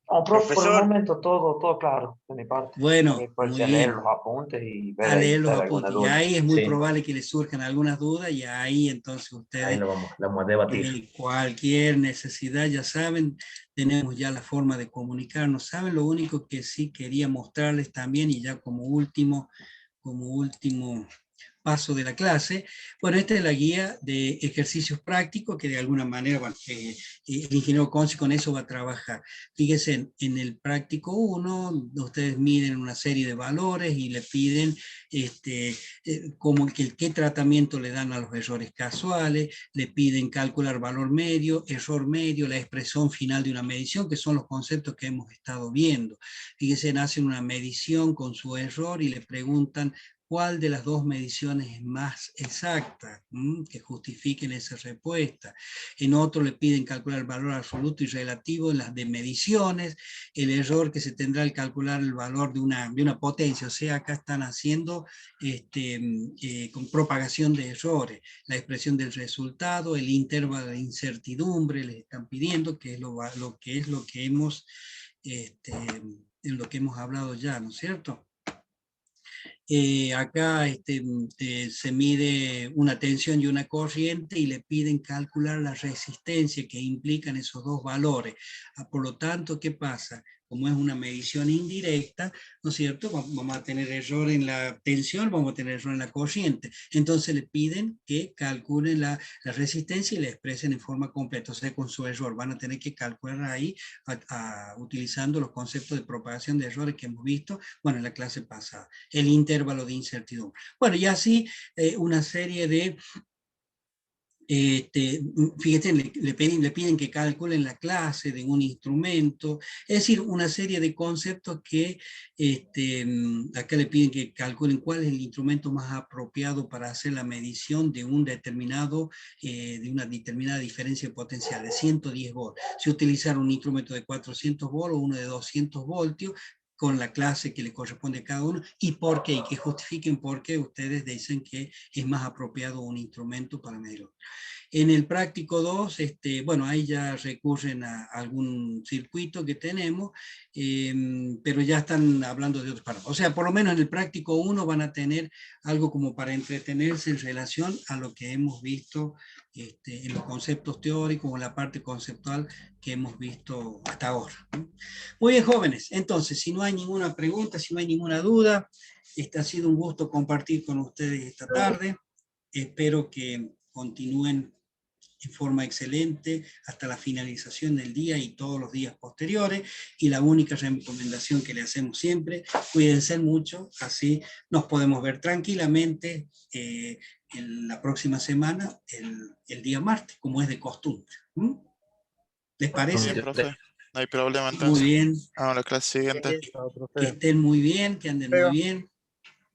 Profe, por el Profesor, momento todo claro de mi parte. Bueno, También pues muy a leer bien. los apuntes y ver A ahí leer si los sale alguna apuntes. Y duda. ahí es muy Sí, probable que les surjan algunas dudas, y ahí entonces ahí ustedes, lo vamos a debatir. cualquier necesidad, ya saben, tenemos ya la forma de comunicarnos. Saben, lo único que sí quería mostrarles también, y ya como último paso de la clase. Bueno, esta es la guía de ejercicios prácticos que de alguna manera, bueno, el ingeniero Conci con eso va a trabajar. Fíjense, en el práctico 1, ustedes miden una serie de valores y le piden como qué tratamiento le dan a los errores casuales, le piden calcular valor medio, error medio, la expresión final de una medición, que son los conceptos que hemos estado viendo. Fíjense, hacen una medición con su error y le preguntan cuál de las dos mediciones es más exacta, que justifiquen esa respuesta. En otro le piden calcular el valor absoluto y relativo en las de mediciones, el error que se tendrá al calcular el valor de una potencia, o sea, acá están haciendo con propagación de errores, la expresión del resultado, el intervalo de incertidumbre, les están pidiendo, que es lo que hemos, en lo que hemos hablado ya, ¿no es cierto? Acá se mide una tensión y una corriente y le piden calcular la resistencia que implican esos dos valores. Por lo tanto, ¿qué pasa? Como es una medición indirecta, ¿no es cierto? Vamos a tener error en la tensión, vamos a tener error en la corriente. Entonces le piden que calculen la resistencia y la expresen en forma completa, o sea, con su error. Van a tener que calcular ahí utilizando los conceptos de propagación de errores que hemos visto, bueno, en la clase pasada. El intervalo de incertidumbre. Bueno, y así una serie de, fíjate, le piden que calculen la clase de un instrumento, es decir, una serie de conceptos que acá le piden que calculen cuál es el instrumento más apropiado para hacer la medición de una determinada diferencia de potencial de 110 volts. Si utilizar un instrumento de 400 volts o uno de 200 voltios, con la clase que le corresponde a cada uno, y por qué, y que justifiquen por qué ustedes dicen que es más apropiado un instrumento para medirlo. En el práctico 2, bueno, ahí ya recurren a algún circuito que tenemos, pero ya están hablando de otros parámetros. O sea, por lo menos en el práctico 1 van a tener algo como para entretenerse en relación a lo que hemos visto en los conceptos teóricos o en la parte conceptual que hemos visto hasta ahora. Muy bien, jóvenes. Entonces, si no hay ninguna pregunta, si no hay ninguna duda, ha sido un gusto compartir con ustedes esta tarde. Espero que continúen en forma excelente hasta la finalización del día y todos los días posteriores. Y la única recomendación que le hacemos siempre, cuídense mucho, así nos podemos ver tranquilamente en la próxima semana, el día martes, como es de costumbre. ¿Les bien, parece? profe. No hay problema Muy entonces. bien. Vamos a la clase siguiente. Chao, Que profe. estén muy bien, que anden muy bien.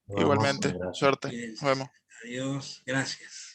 Vamos, Igualmente. gracias. Suerte. Nos Cuídense. vemos. Adiós. Gracias.